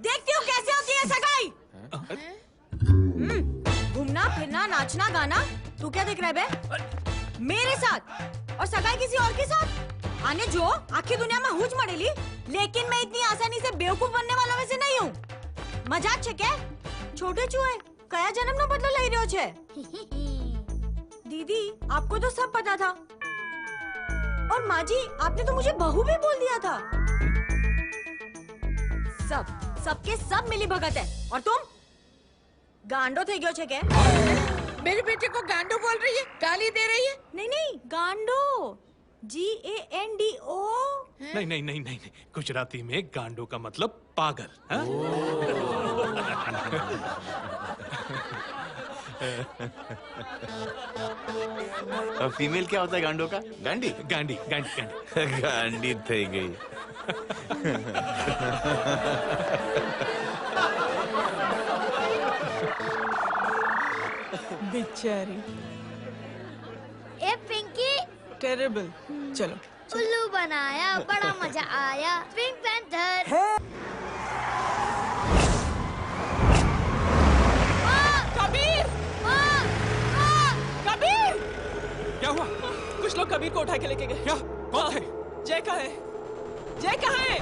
देखती हूँ कैसे होती है सगाई। घूमना फिरना नाचना गाना, तू क्या देख रहा है बे? मेरे साथ और सगाई किसी और के साथ। आने जो आखिर दुनिया में हुज मड़ेली, लेकिन मैं इतनी आसानी से बेवकूफ बनने वालों में से नहीं हूँ। मजाक छे क्या? छोटे चूहे कया जन्म नो बदलो लई रह्यो छे। दीदी आपको तो सब पता था, और माँ जी आपने तो मुझे बहू भी बोल दिया था। सबके सब मिली भगत है, और तुम गांडो थे गयो छे के? मेरे बेटे को गांडो बोल रही है, गाली दे रही है। नहीं गांडो, GANDO। नहीं नहीं नहीं नहीं, गुजराती में गांडो का मतलब पागल। हाँ? और फीमेल क्या होता है गांडो का? गांडी गांडी गांडी गांडी गांडी थई गई। बेचारी। ए पिंकी। टेरेबल। चलो। उल्लू बनाया, बड़ा मजा आया। Pink panther. कबीर! कबीर! क्या हुआ? कुछ लोग कबीर को उठा के लेके गए। क्या? कौन थे? जय कहाँ है? जय कहाँ है?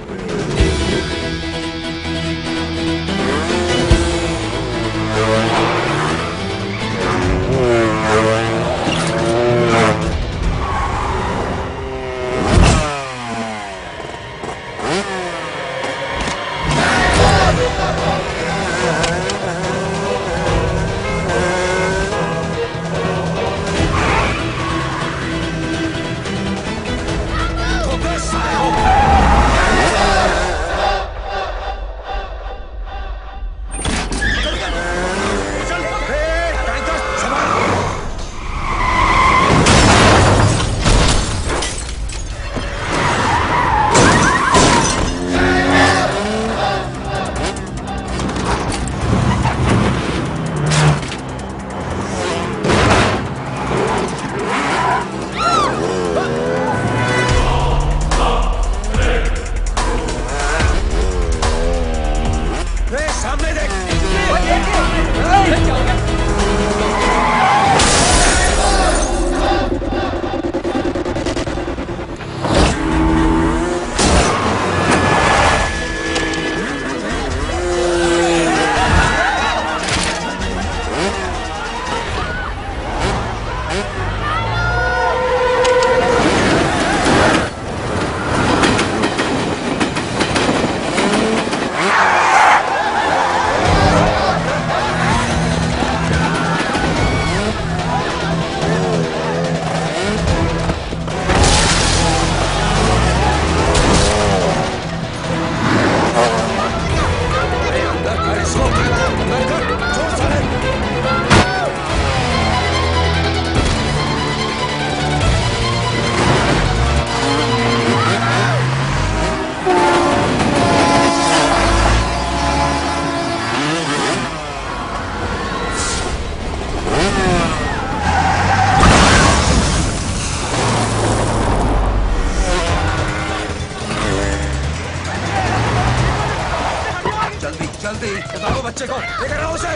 जल्दी बताओ बच्चे को, लेकर आओ उसे।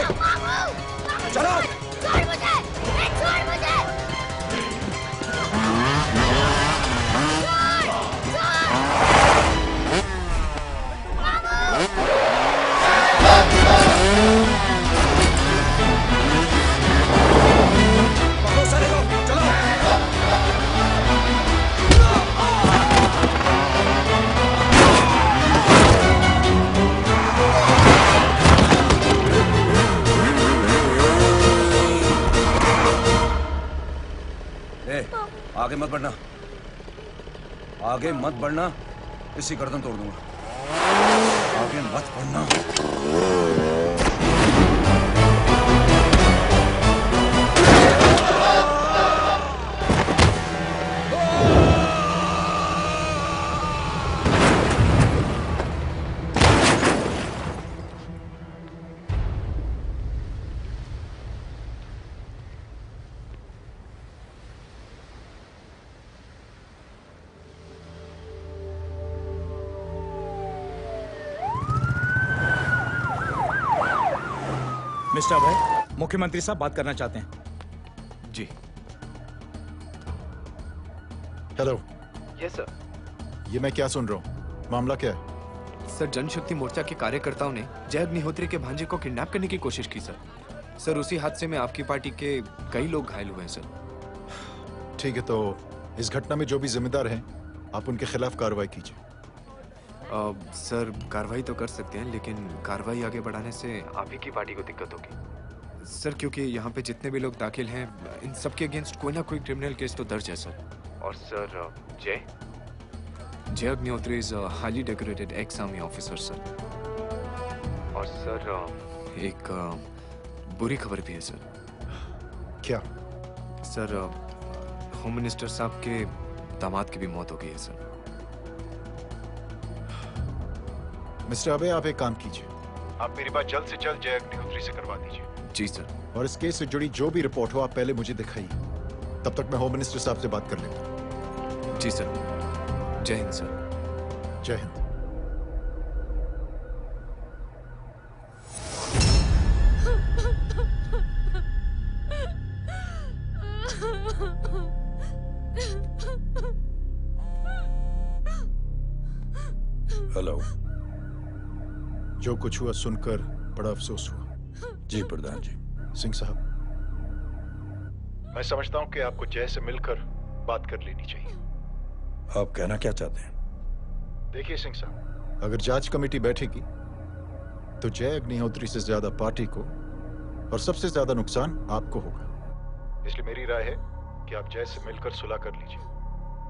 चलो। आगे मत बढ़ना, आगे मत बढ़ना, इसी गर्दन तोड़ दूंगा। आगे मत बढ़ना। मिस्टर अभय, मुख्यमंत्री साहब बात करना चाहते हैं। जी। हेलो। Yes sir. ये मैं क्या सुन रहा हूँ? मामला क्या है? सर, जनशक्ति मोर्चा के कार्यकर्ताओं ने जय अग्निहोत्री के भांजे को किडनैप करने की कोशिश की सर। सर, उसी हादसे में आपकी पार्टी के कई लोग घायल हुए हैं सर। ठीक है, तो इस घटना में जो भी जिम्मेदार हैं, आप उनके खिलाफ कार्रवाई कीजिए। सर, कार्रवाई तो कर सकते हैं, लेकिन कार्रवाई आगे बढ़ाने से आप ही की पार्टी को दिक्कत होगी सर, क्योंकि यहाँ पे जितने भी लोग दाखिल हैं, इन सब के अगेंस्ट कोई ना कोई क्रिमिनल केस तो दर्ज है सर। और सर, जय Agnihotri is highly decorated ex army officer sir. और सर, एक बुरी खबर भी है सर। क्या? सर, होम मिनिस्टर साहब के दामाद की भी मौत हो गई है सर। मिस्टर अबे, आप एक काम कीजिए, आप मेरी बात जल्द से जल्द जय अग्निहोत्री से करवा दीजिए। जी सर। और इस केस से जुड़ी जो भी रिपोर्ट हो, आप पहले मुझे दिखाइए। तब तक मैं होम मिनिस्टर साहब से बात कर लेता हूँ। जी सर। जय हिंद सर। जय हिंद। हेलो। जो कुछ हुआ सुनकर बड़ा अफसोस हुआ। जी प्रधान जी। सिंह साहब, मैं समझता हूं कि आपको जय से मिलकर बात कर लेनी चाहिए। आप कहना क्या चाहते हैं? देखिए सिंह साहब, अगर जांच कमेटी बैठेगी तो जय अग्निहोत्री से ज्यादा पार्टी को और सबसे ज्यादा नुकसान आपको होगा। इसलिए मेरी राय है कि आप जय से मिलकर सुलह कर लीजिए।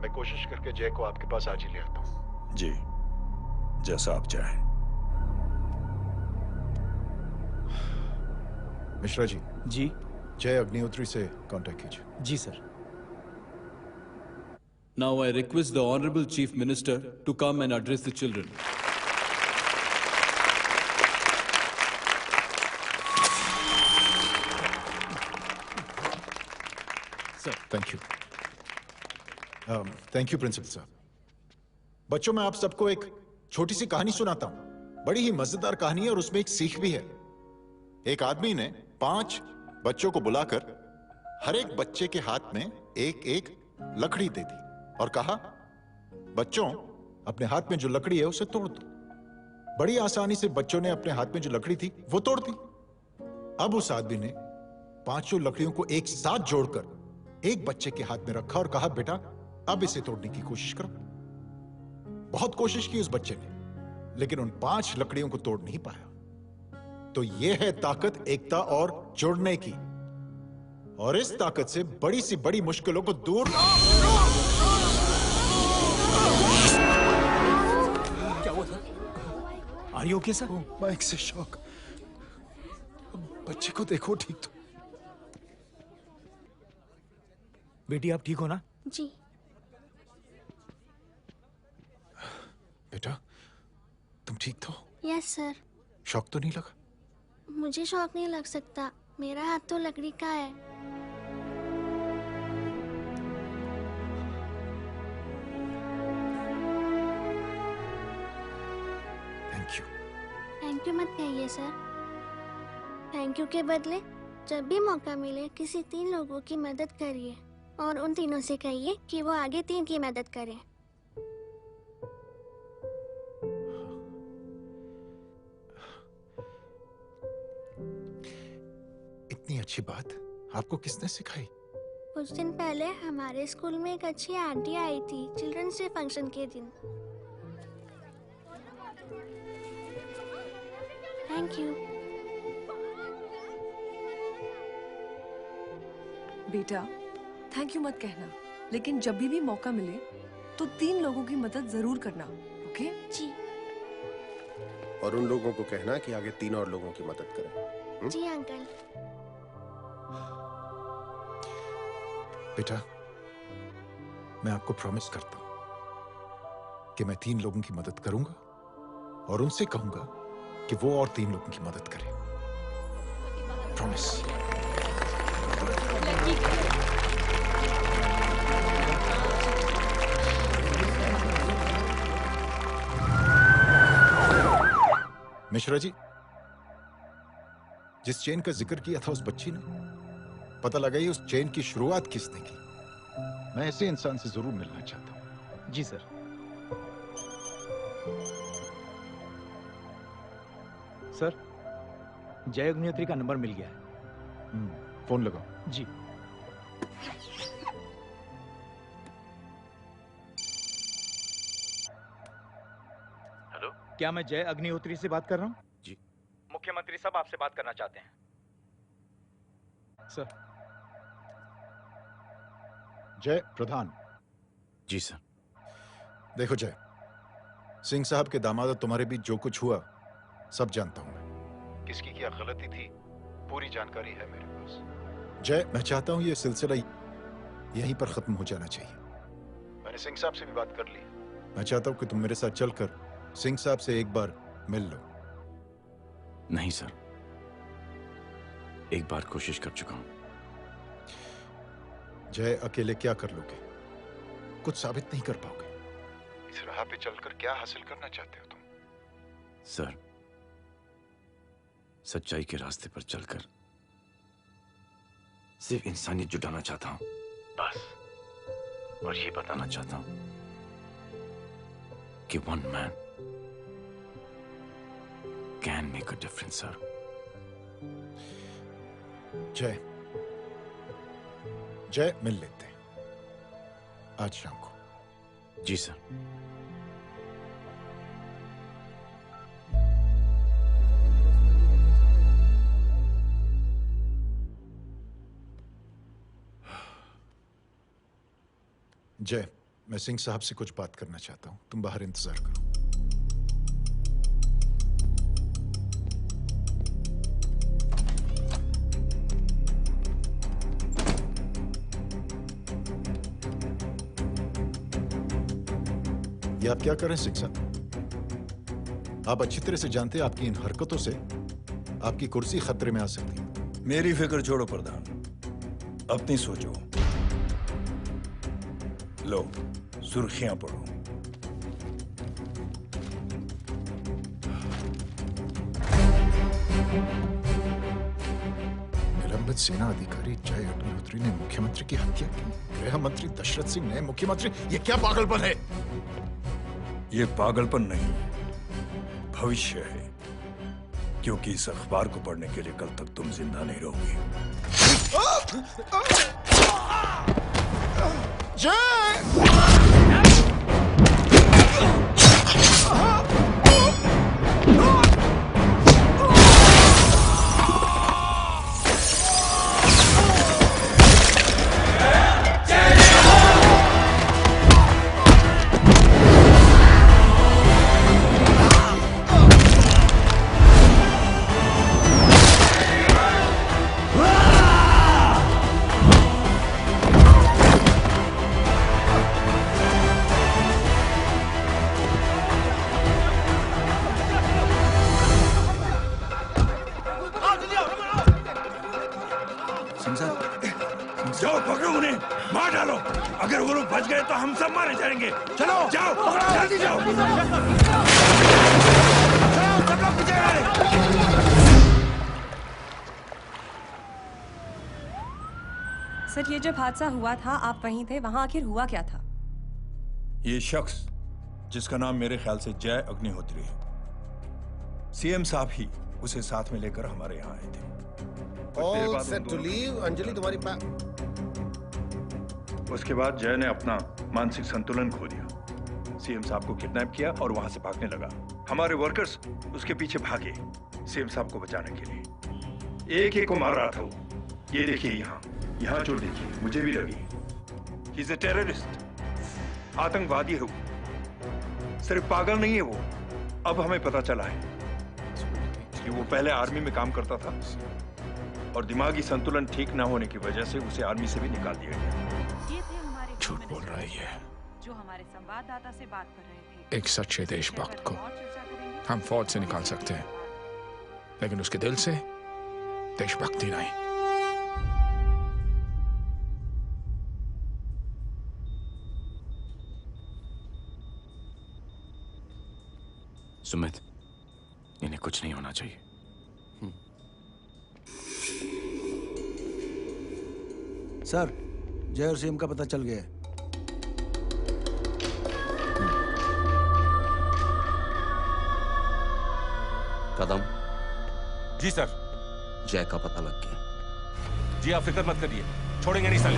मैं कोशिश करके जय को आपके पास आज ही ले आता हूं। जी, जैसा आप चाहें। मिश्रा जी। जी। जय अग्निहोत्री से कांटेक्ट कीजिए। जी sir. Now I request the Honorable Chief Minister to come and address the children. Sir, thank you. Thank you principal साहब। बच्चों, मैं आप सबको एक छोटी सी कहानी सुनाता हूं। बड़ी ही मजेदार कहानी है और उसमें एक सीख भी है। एक आदमी ने 5 बच्चों को बुलाकर हर एक बच्चे के हाथ में एक एक लकड़ी दे दी और कहा, बच्चों, अपने हाथ में जो लकड़ी है उसे तोड़ दो। बड़ी आसानी से बच्चों ने अपने हाथ में जो लकड़ी थी वो तोड़ दी। अब उस आदमी ने 5 लकड़ियों को एक साथ जोड़कर एक बच्चे के हाथ में रखा और कहा, बेटा, अब इसे तोड़ने की कोशिश करो। बहुत कोशिश की उस बच्चे ने, लेकिन उन 5 लकड़ियों को तोड़ नहीं पाया। तो यह है ताकत एकता और जोड़ने की। और इस ताकत से बड़ी सी बड़ी मुश्किलों को दूर। क्या हुआ था? Are you okay sir? Mike से शॉक। बच्चे को देखो ठीक तो। बेटी, आप ठीक हो ना? जी। बेटा, तुम ठीक तो? Yes sir. शॉक तो नहीं लगा? मुझे शॉक नहीं लग सकता, मेरा हाथ तो लकड़ी का है। Thank you. थैंक यू मत कहिए सर। थैंक यू के बदले जब भी मौका मिले किसी 3 लोगों की मदद करिए और उन तीनों से कहिए कि वो आगे 3 की मदद करें। इतनी अच्छी बात आपको किसने सिखाई? कुछ दिन पहले हमारे स्कूल में एक अच्छी आंटी आई थी चिल्ड्रंस डे फंक्शन के दिन। Thank you. बेटा, थैंक यू मत कहना, लेकिन जब भी मौका मिले तो 3 लोगों की मदद जरूर करना, ओके? जी। और उन लोगों को कहना कि आगे 3 और लोगों की मदद करें। जी अंकल। बेटा, मैं आपको प्रॉमिस करता हूं कि मैं 3 लोगों की मदद करूंगा और उनसे कहूंगा कि वो और 3 लोगों की मदद करें। प्रॉमिस। मिश्रा जी, जिस चेन का जिक्र किया था उस बच्ची ने, पता लगाइए उस चेन की शुरुआत किसने की। मैं ऐसे इंसान से जरूर मिलना चाहता हूं। जी सर। सर, जय अग्निहोत्री का नंबर मिल गया है। फोन लगाओ। जी। हेलो, क्या मैं जय अग्निहोत्री से बात कर रहा हूँ? जी। मुख्यमंत्री साहब आपसे बात करना चाहते हैं। सर। जय प्रधान। जी सर। देखो जय, सिंह साहब के दामाद तुम्हारे बीच जो कुछ हुआ सब जानता हूं मैं। किसकी क्या गलती थी पूरी जानकारी है मेरे पास। जय, मैं चाहता हूं ये सिलसिला यहीं पर खत्म हो जाना चाहिए। मैंने सिंह साहब से भी बात कर ली। मैं चाहता हूं कि तुम मेरे साथ चलकर सिंह साहब से एक बार मिल लो। नहीं सर, एक बार कोशिश कर चुका हूं। जय, अकेले क्या कर लोगे? कुछ साबित नहीं कर पाओगे। इस राह पे चलकर क्या हासिल करना चाहते हो तुम? सर, सच्चाई के रास्ते पर चलकर सिर्फ इंसानियत जुटाना चाहता हूं, बस। और ये बताना चाहता हूं कि one man can make a difference sir. जय, जय, मिल लेते हैं आज शाम को। जी सर। जय, मैं सिंह साहब से कुछ बात करना चाहता हूं। तुम बाहर इंतजार करो। ये आप क्या कर रहे हैं सिंह साहब? आप अच्छी तरह से जानते हैं आपकी इन हरकतों से आपकी कुर्सी खतरे में आ सकती है। मेरी फिक्र छोड़ो प्रधान, अपनी सोचो। लो, सुर्खियां पढ़ो। निलंबित सेना अधिकारी जय अग्निहोत्री ने मुख्यमंत्री की हत्या की। गृह मंत्री दशरथ सिंह ने मुख्यमंत्री, ये क्या पागलपन है? ये पागलपन नहीं, भविष्य है, क्योंकि इस अखबार को पढ़ने के लिए कल तक तुम जिंदा नहीं रहोगे। जाओ पकड़ो उन्हें, मार डालो। अगर वो लोग बच गए तो हम सब मारे जाएंगे। चलो जाओ, जल्दी जाओ। सब लोग पीछे आ रहे। सर, ये जब हादसा हुआ था आप वहीं थे, वहां आखिर हुआ क्या था? ये शख्स जिसका नाम मेरे ख्याल से जय अग्निहोत्री है, सीएम साहब ही उसे साथ में लेकर हमारे यहाँ आए थे। All set to leave, Anjali तुम्हारी उसके बाद जय ने अपना मानसिक संतुलन खो दिया, सीएम साहब को किडनैप किया और वहां से भागने लगा। हमारे वर्कर्स उसके पीछे भागे सीएम साहब को बचाने के लिए। एक एक को मार रहा था वो। ये देखिए यहाँ चोट देखिए, मुझे भी लगी। ही इज अ टेररिस्ट, आतंकवादी है वो। सिर्फ पागल नहीं है वो, अब हमें पता चला है कि वो पहले आर्मी में काम करता था और दिमागी संतुलन ठीक ना होने की वजह से उसे आर्मी से भी निकाल दिया गया। ये थे हमारे झूठ बोल रहा है ये। जो हमारे संवाददाता से बात कर रहे थे। एक सच्चे देशभक्त को हम फौज से निकाल सकते हैं, लेकिन उसके दिल से देशभक्ति नहीं। सुमित, इन्हें कुछ नहीं होना चाहिए। सर, जय और सीएम का पता चल गया है। कदम। जी सर। जय का पता लग गया। जी आप फिक्र मत करिए, छोड़ेंगे नहीं साले।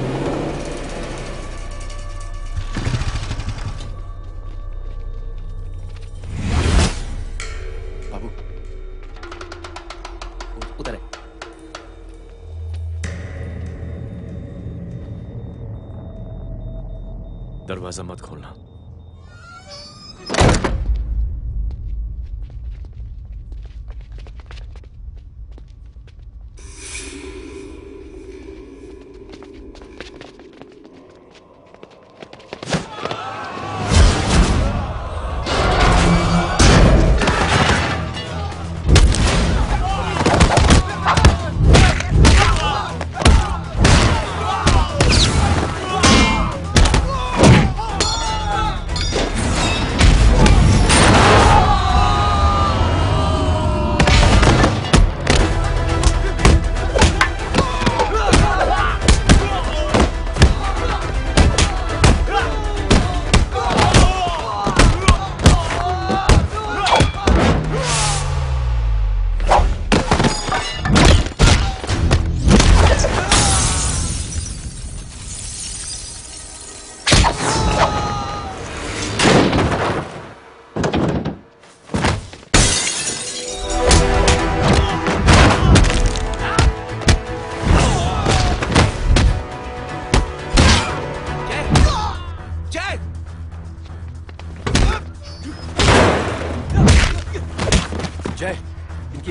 बाबू उधर है। दरवाजा मत खोलना।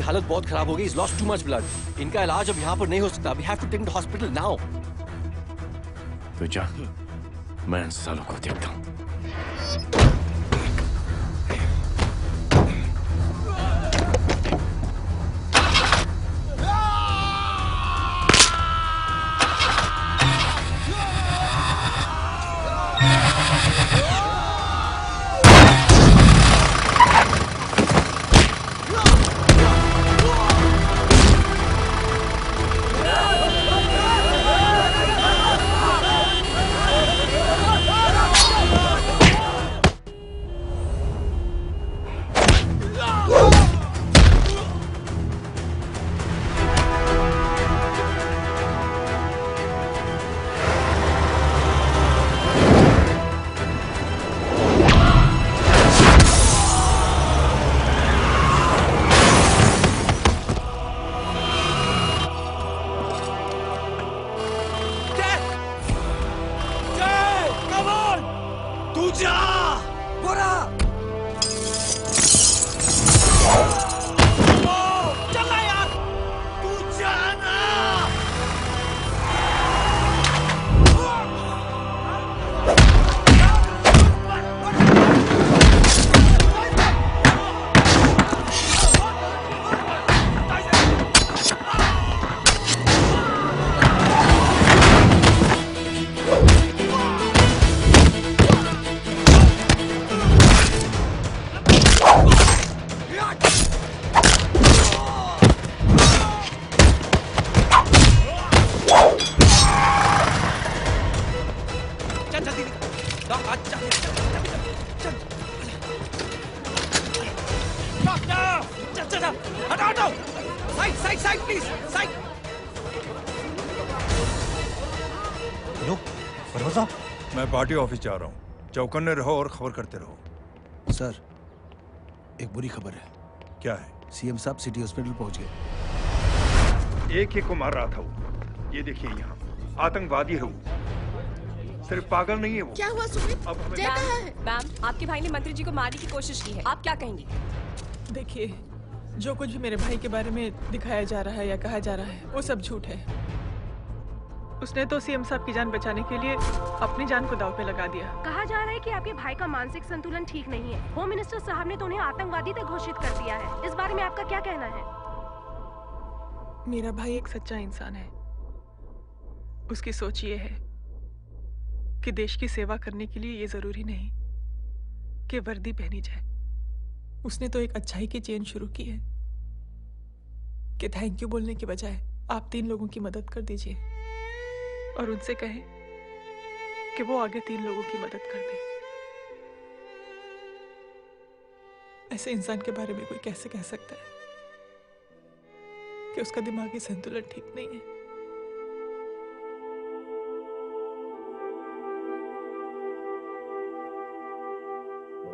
हालत बहुत खराब हो गई। He's lost too much blood. इनका इलाज अब यहाँ पर नहीं हो सकता। We have to take him to hospital now. तो जा, मैं इन सालों को देखता हूँ। मैं पार्टी ऑफिस जा रहा हूँ। चौकन्ने रहो और खबर करते रहो। सर, एक बुरी खबर है। क्या है? सीएम साहब सिटी हॉस्पिटल पहुंच गए। एक ही को मार रहा था वो। ये देखिए यहाँ आतंकवादी है वो। सिर्फ पागल नहीं है वो। क्या हुआ सुमित? अब हमें... मैम, आपके भाई ने मंत्री जी को मारने की कोशिश की है। आप क्या कहेंगी? देखिए, जो कुछ भी मेरे भाई के बारे में दिखाया जा रहा है या कहा जा रहा है वो सब झूठ है। उसने तो सीएम साहब की जान बचाने के लिए अपनी जान को दांव पे लगा दिया। कहा जा रहा है कि आपके भाई का मानसिक संतुलन ठीक नहीं है। होम मिनिस्टर साहब ने तो उन्हें आतंकवादी तक घोषित कर दिया है। इस बारे में आपका क्या कहना है? मेरा भाई एक सच्चा इंसान है। उसकी सोच ये है कि देश की सेवा करने के लिए ये जरूरी नहीं कि वर्दी पहनी जाए। उसने तो एक अच्छाई की चेन शुरू की है कि थैंक यू बोलने के बजाय आप 3 लोगों की मदद कर दीजिए। और उनसे कहें कि वो आगे 3 लोगों की मदद कर दे। ऐसे इंसान के बारे में कोई कैसे कह सकता है कि उसका दिमागी संतुलन ठीक नहीं है?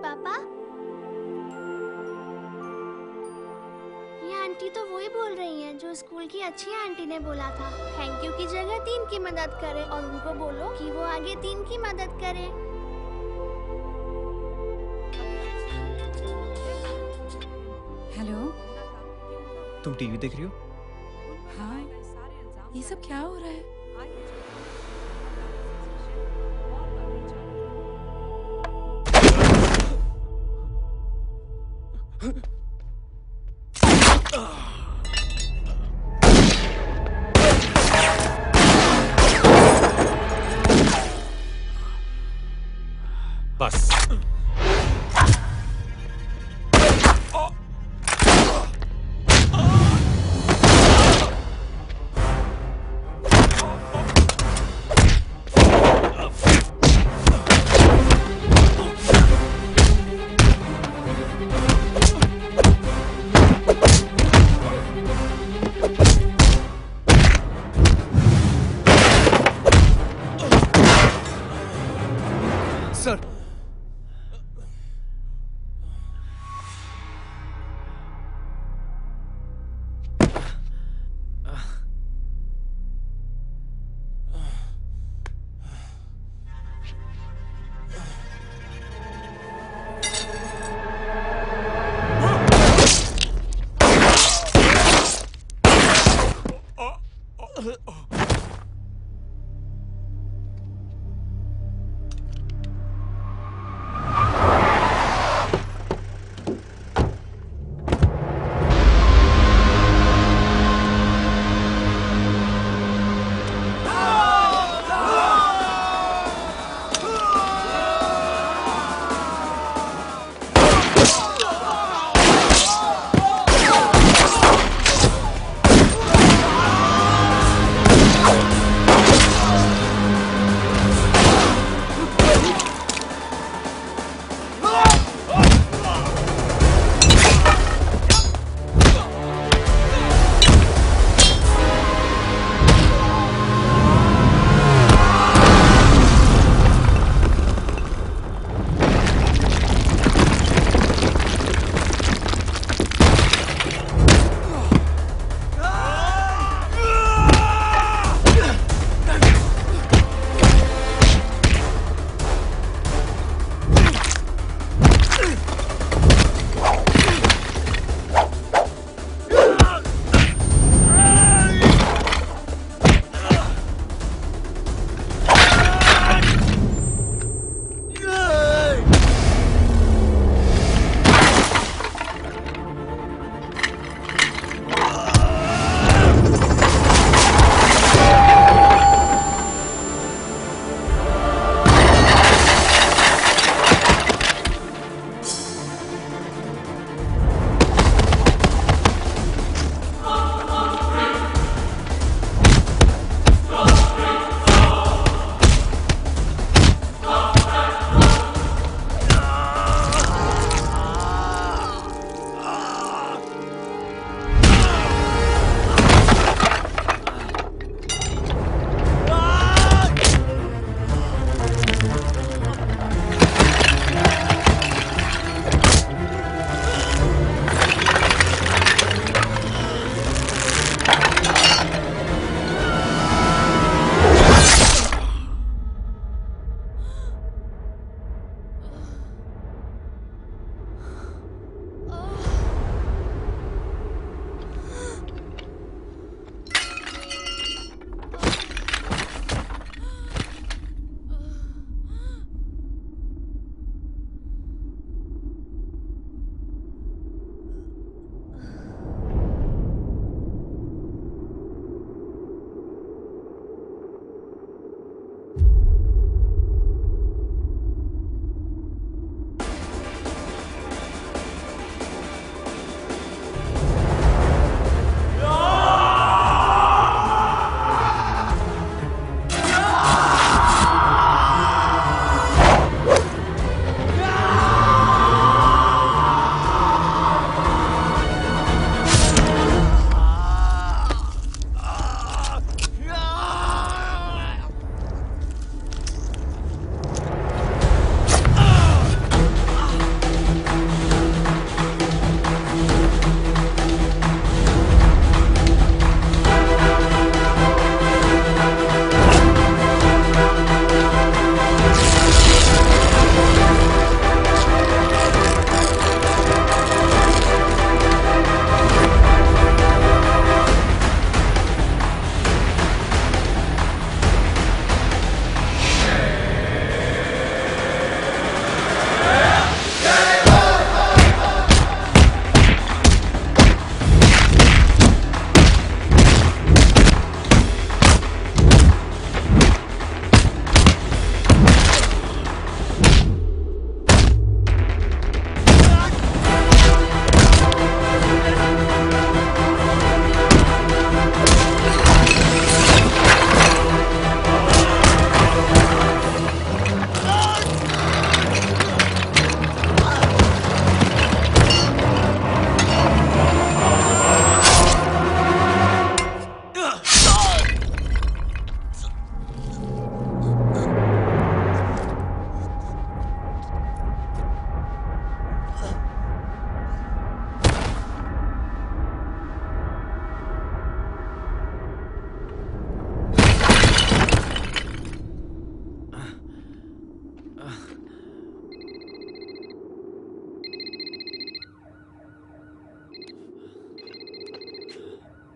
पापा, ये आंटी तो वही बोल रही हैं जो स्कूल की अच्छी आंटी ने बोला था, थैंक यू की जगह 3 की मदद करें, और उनको बोलो कि वो आगे 3 की मदद करें। हेलो, तुम टीवी देख रही हो? हाँ, ये सब क्या हो रहा है? बस। सर,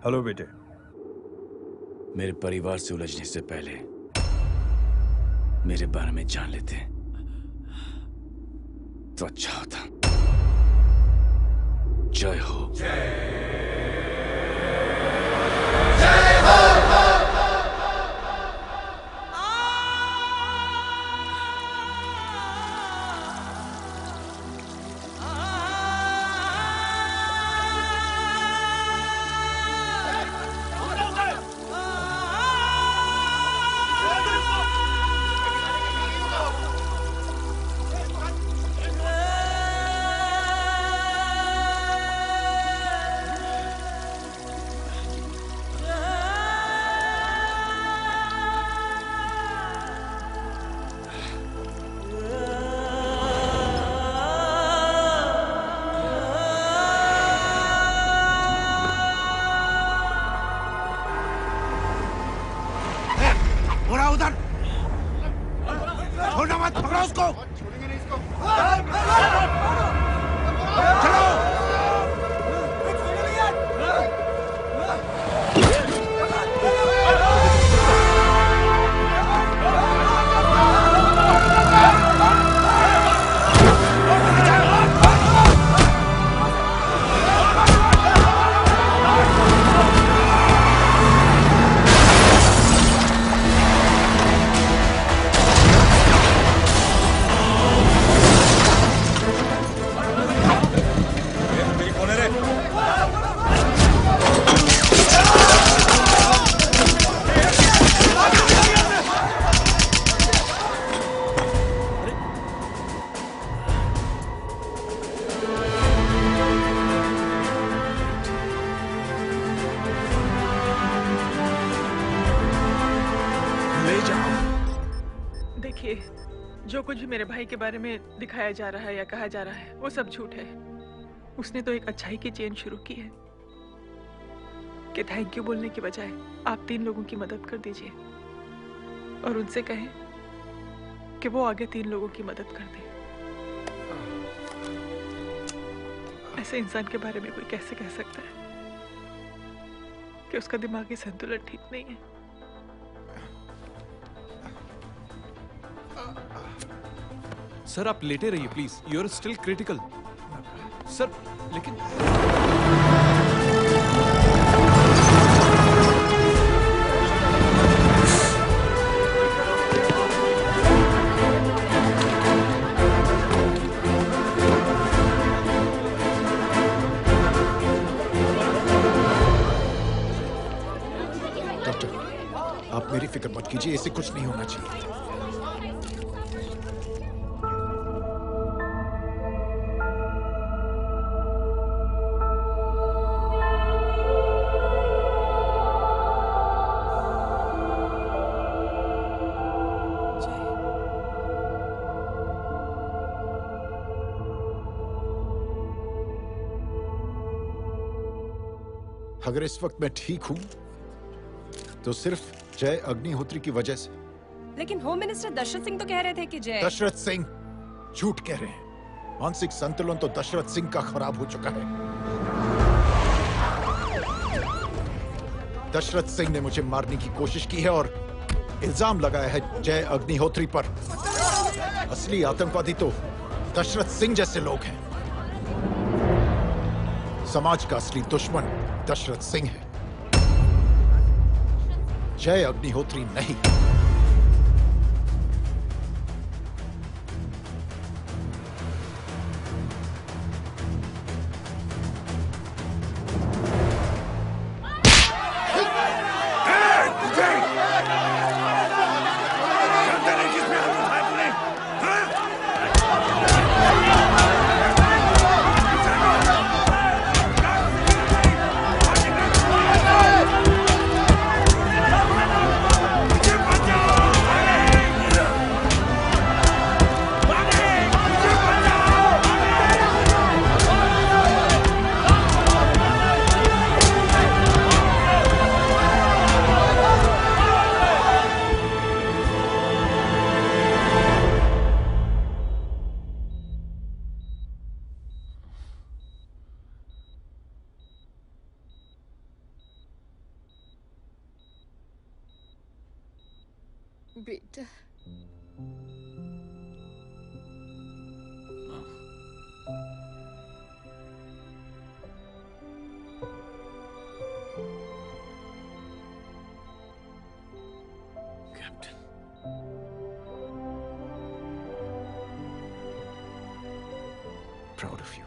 हेलो बेटे। मेरे परिवार से उलझने से पहले मेरे बारे में जान लेते तो अच्छा होता। जय हो। घोड़ा उधर, छोड़ना मत, पकड़ो उसको। चलो। देखिए, जो कुछ भी मेरे भाई के बारे में दिखाया जा रहा है या कहा जा रहा है वो सब झूठ है। उसने तो एक अच्छाई की चेन शुरू की है कि थैंक यू बोलने की बजाय आप 3 लोगों की मदद कर दीजिए और उनसे कहें कि वो आगे 3 लोगों की मदद कर दे। ऐसे इंसान के बारे में कोई कैसे कह सकता है कि उसका दिमागी संतुलन ठीक नहीं है? सर आप लेटे रहिए please, you are still critical. Sir लेकिन डॉक्टर, आप मेरी फिक्र मत कीजिए, इसे कुछ नहीं होना चाहिए। अगर इस वक्त मैं ठीक हूं तो सिर्फ जय अग्निहोत्री की वजह से। लेकिन होम मिनिस्टर दशरथ सिंह तो कह रहे थे कि जय। दशरथ सिंह झूठ कह रहे हैं। मानसिक संतुलन तो दशरथ सिंह का खराब हो चुका है। दशरथ सिंह ने मुझे मारने की कोशिश की है और इल्जाम लगाया है जय अग्निहोत्री पर। असली आतंकवादी तो दशरथ सिंह जैसे लोग हैं। समाज का असली दुश्मन दशरथ सिंह है, जय अग्निहोत्री नहीं। Get बेटा Proud of you.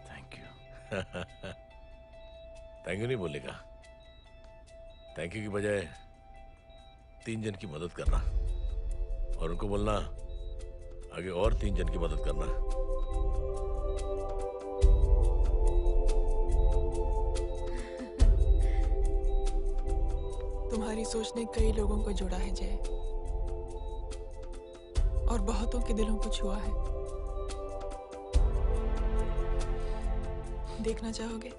Thank you. Thank you नहीं बोलेगा। थैंक यू की बजाय 3 जन की मदद करना और उनको बोलना आगे और 3 जन की मदद करना। तुम्हारी सोच ने कई लोगों को जोड़ा है जय, और बहुतों के दिलों को छुआ है। देखना चाहोगे?